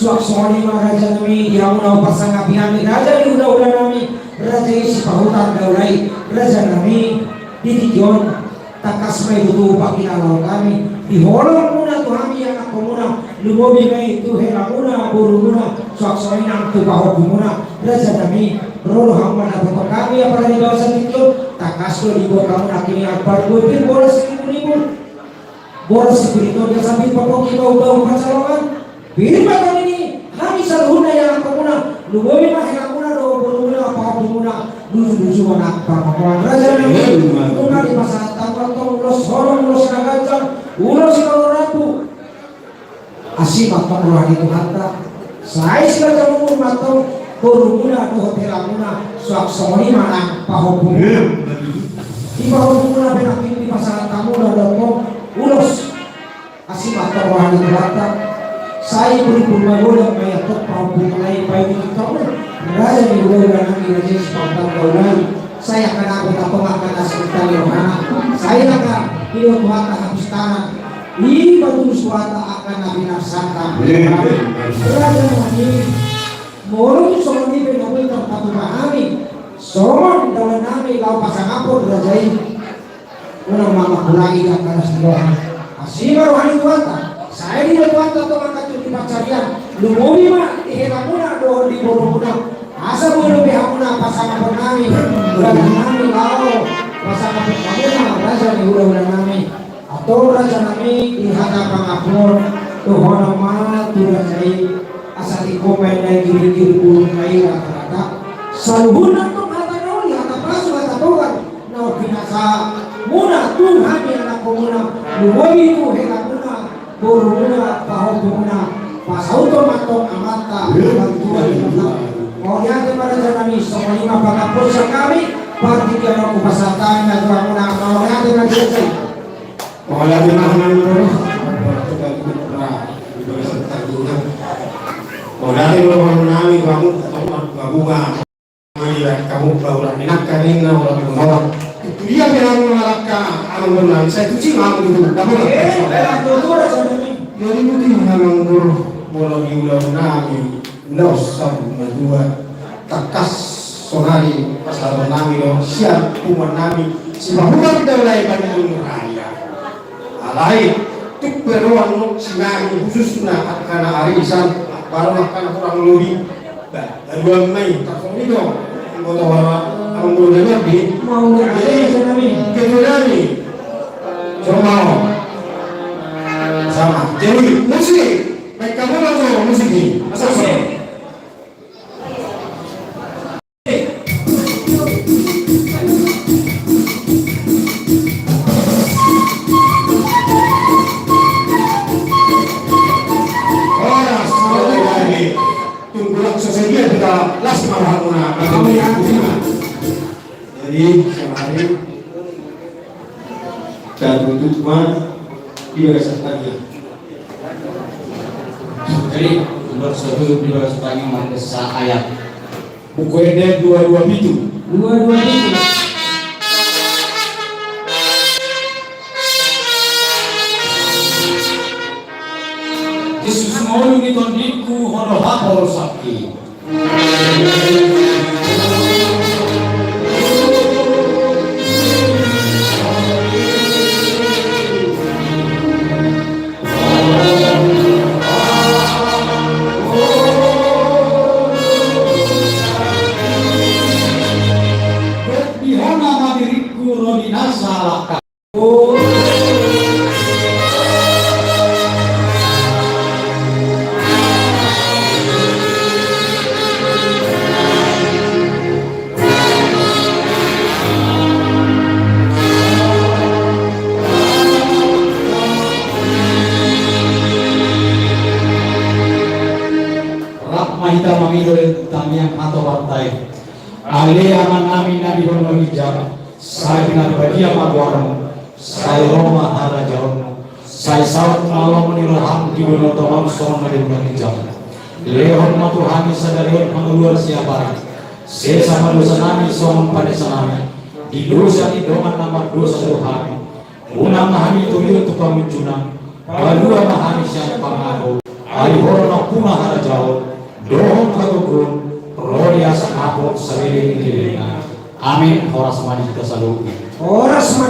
suak-suak raja nami dia mau pasang api nami raja di udah nami raja isi pahutan daulai raja nami di tijon takas mai butuh pakai alau kami di holong muna tuh kami anak pemuna lumobi mai itu hela muna buru muna suak-suak nang tuh bahwa muna raja nami rolo hamba na bapak kami apa di bawah tijon takas lo di bawah kamu nak ini apa gue boros 10.000 boros 10.000 dia sambil pokok kita udah pacaran pilih makan ini kami saluhuna yang pemuna lumobi mah muna do muna apa muna lucu anak papakuan raja nami muna di masa tanggal tong ulos horong ulos nagacan ulos kalau rapu asih matang roh di Tuhanta saya sila jamu matang kurumuna do hotel muna suak soni mana pahopuna di pahopuna benakin di masa tamu do ulos asih matang roh di Tuhanta saya beri purwagoda maya tok pahopuna lain baik itu tahu raja di udah nami raja sepanjang gaulan saya akan aku tapongakan asal rohana saya akan hidup Tuhanta habis tanah ini batu suata akan nabi narsanta raja nami Moro soal ni penamui terpatu kami, soal dalam nami lau pasang apor rajai, unang mama kulangi yang kanas doa. Asima rohani Tuhanta, saya di Tuhanta tu angkat di pacarian, lumobi mah dihelamuna doa di boromuna, asa boleh behamuna pasang apor nami, raja nami lau pasang apor kami raja di ulah nami, atau raja nami di hadapan apor, tuhona mana tu rajai. Asal dikomen dan giri-giri burung lain rata-rata saluhuna tuh kata nauli kata pasu kata tuhan nau binasa muna Tuhan yang nak muna lumobi itu hela muna burung muna pahau muna pasau to matong amata Tuhan yang Mau diatur pada kami semua lima bakal pulsa kami. Partikan aku pasatan dan tuan munah. Mau diatur lagi selesai. Mau lagi mana dulu? Kita pernah berserta juga. Mau lagi mau nami kamu bunga. Kamu bauran enak kanin orang orang. Itu dia yang mengalahkan alam benar. Saya tuh kamu dulu. Kamu jadi mungkin memang bola di ulang nami. Ulang sabu dua takas sonari pasal nami lo siap umat nami. Si bahwa kita mulai banding raya. Alai tuk beruang si nami khususnya karena arisan baru makan kurang lebih. Dua Mei tak itu. Foto orang muda di mau nami coba sama jadi musik baik kamu langsung musik ini asal sesuai kita las marhamuna jadi sehari dan untuk dia sertanya Jadi nomor 1 dua setengah markesa ayat buku ede 22 itu Yesus mau ini tondiku hono hapol sakti. Bihona madiriku rodinasa laka. Mahita mamidol tamiang atau partai ale aman nami nabi hono hijab saya dengan badia magwarno saya Roma hara jauhno saya sawat malam meniroham di bono tomam son dari bulan hijab lehon matuhani sadarion mengeluar siapa sesama dosa nami son pada sanami di dosa di doman nama dosa dohani unang mahani tuliu tu pamuncunang balua mahani siang pangago ali horono punah hara jauh dohong kagugun rolia sakapot sariling kilingan amin horas madita saluki Horas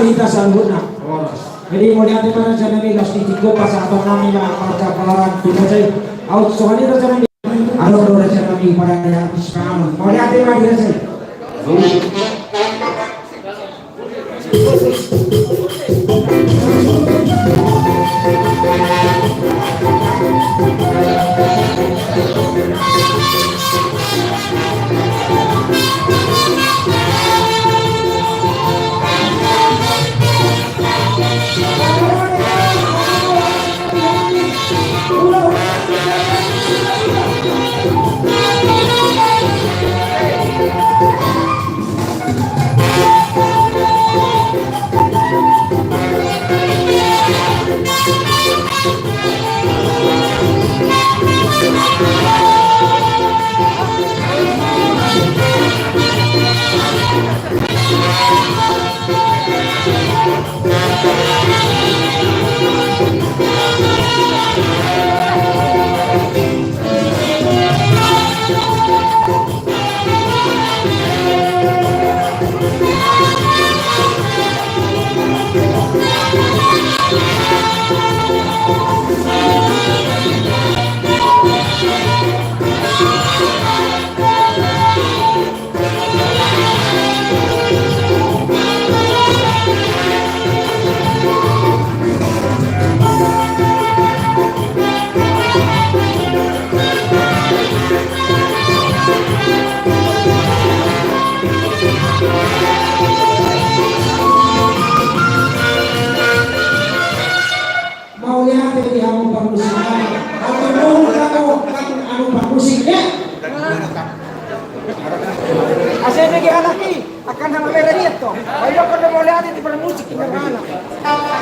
jadi mau diantar mana jangan gas di tiga pas atau nami yang marka pelaran tidak saya out soalnya raja nami ada raja nami pada yang sekarang mau diantar mana dia saya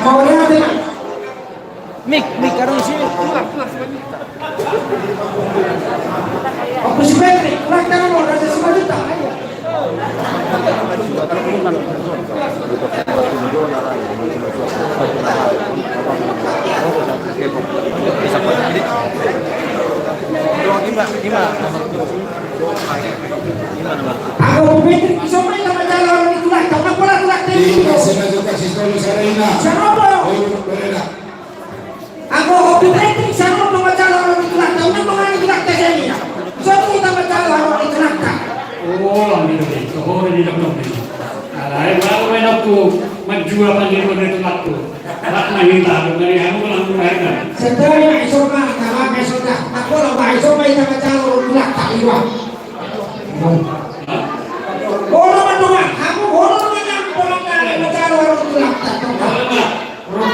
Mau lihat ya? Mik karena sini. Aku si Petri, kurang tangan mau ada 5 juta. Aku Petri, isomay sama jalan itu lah. Kau nak bola tulak tadi. Siapa? Aku Petri, siapa nama jalan itu lah. Kau nak bola tulak tadi. Siapa nama jalan itu lah. Oh, itu. Oh, ini dah belum. Alai, baru main aku menjual panggil pada itu aku. Tak menghina, dari aku langsung ada. Setelah isomay, kalau sudah, aku lah isomay sama jalan itu lah tak iwan. Bola mendoa, kamu bola menang, bola menang, menang orang tua.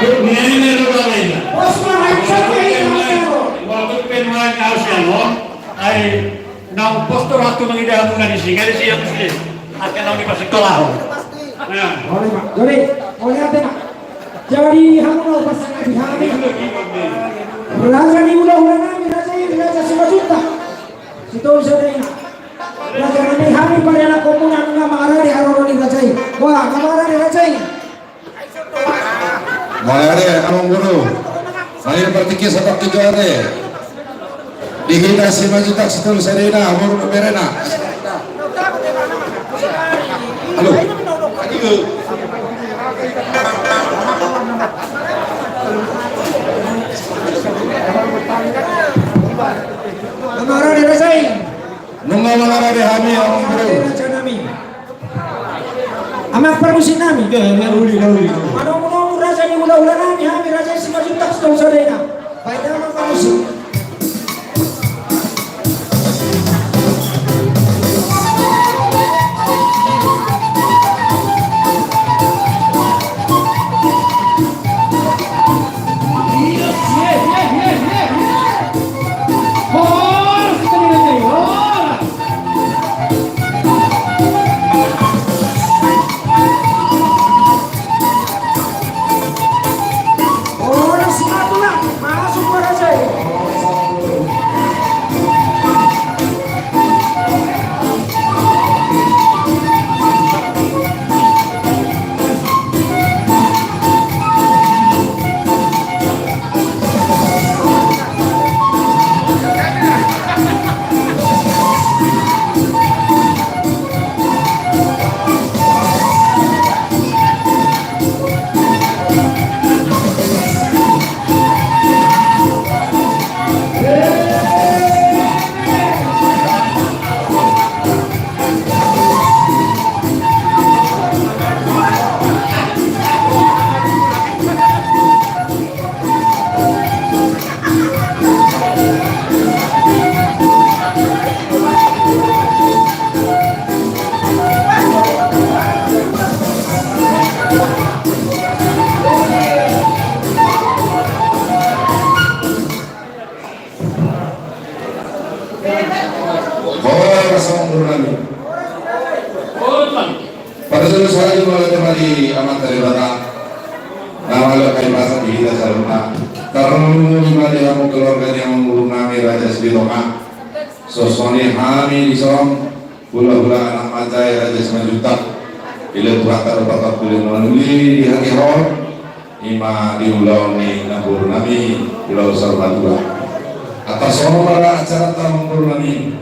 Ini bola ini. Bos mana siapa ini? Waktu penuhan kau siapa? Ai, nau postur waktu mengidah bunga di sini, di siang sini. Akan nau di pas sekolah. Nah, boleh pak, boleh ada pak. Jadi kamu mau pasangan di hari. Belajar di ulang-ulang kami, raja 5 juta. Situ saudara. Raja kami hari pada anak komunan nggak marah di arah di rajai. Wah, nggak marah di rajai. Malare among guru. Saya berpikir seperti itu ada. Dihina 5 juta setul serena, amor berena. Halo. Aduh. Marah di rajai. Nunga malare di kami among guru. Amak permusin nami. Mano raja ni ulah-ulah nami, kami raja 5 juta setul serena. Baik amak permusin. Pada suatu saat itu mulai kembali amat dari belakang. Nama lekai masa di kita saluna. Karena dia mau keluarga yang mengurung nami Raja Sritonga. Sosoni kami di som. Bula-bula anak majai Raja 5 juta. Bila tuhatar bapak boleh menuli di hari hor. Ima di ulau ni nabur nami Pulau Sarbatua. Atas semua para acara tamu nami.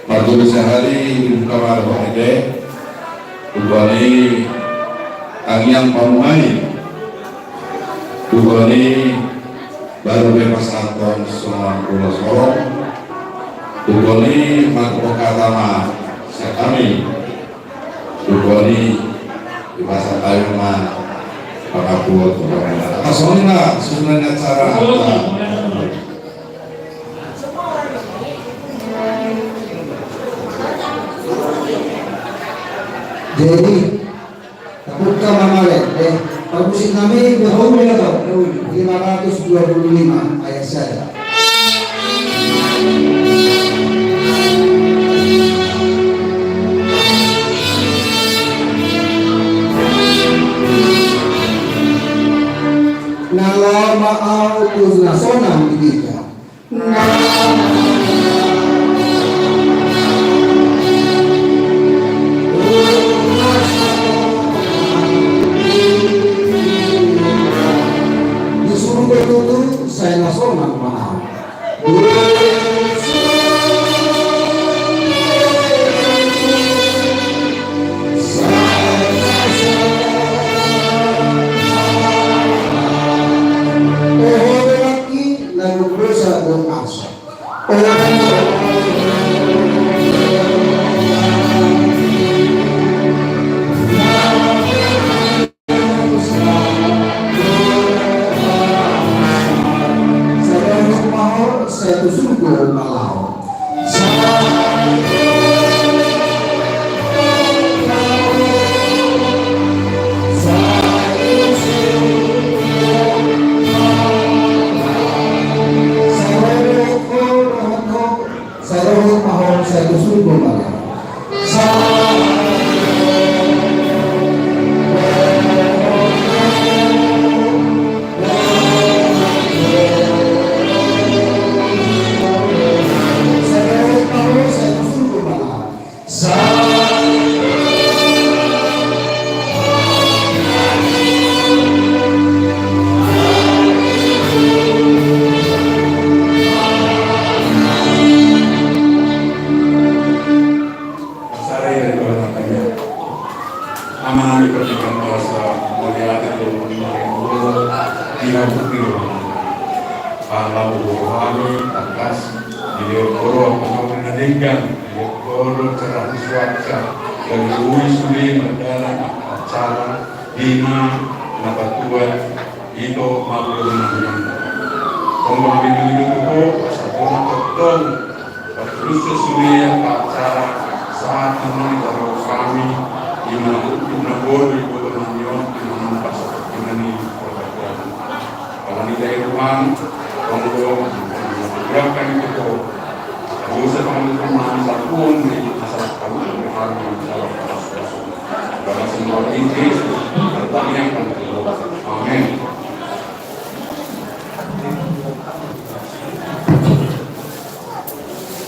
Mardu sehari kamar bahide. Ubani Angyang Pamungai Ubani baru bebas Anton semua Pulau Sorong Ubani Makmukatama Sekami Ubani di masa Tayuma Pakapuot Asonina sebenarnya cara jadi buka mamalek permusim kami berapa atau 525 ayat saya. forma autos na zona medika. Disuruh bertutur, saya langsung maaf.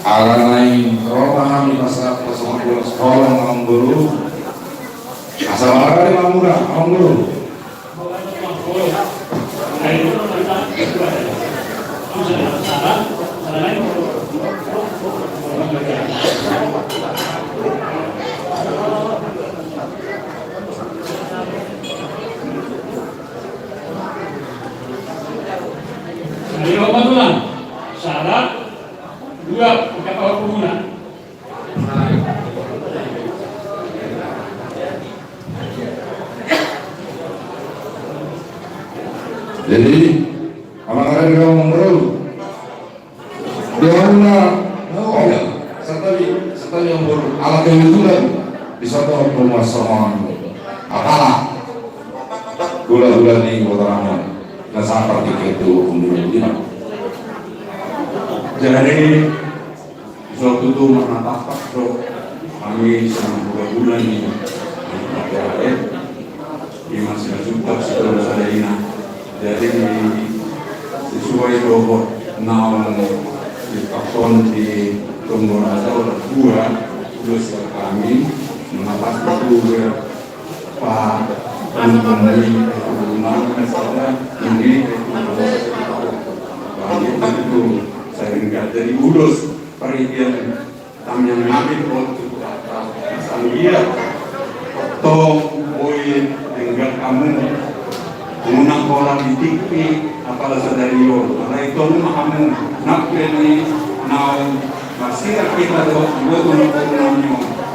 Alanai rohani pasal pasal sekolah malam guru asal ada mamura malam guru syarat dua kata pengguna. Jadi apakah ada yang baru? Dia mana? Serta yang baru alat yang itu kan bisa tahu pemasangan apalah gula-gula di kotorannya dan seperti itu kemudian. Jadi suatu itu menatap kami selama 2 bulan ini di masih junta setelah saya ini. Jadi sesuai robot naon di kakon di Tonggor atau 2 plus kami menatap itu Pak Pembangunan misalnya ini itu sehingga dari urus perikian tamyang nabi untuk sanggia tong poin dengan kamu mengundang orang di TV apalah sadario karena itu kamu nak beli naon masih kita buat untuk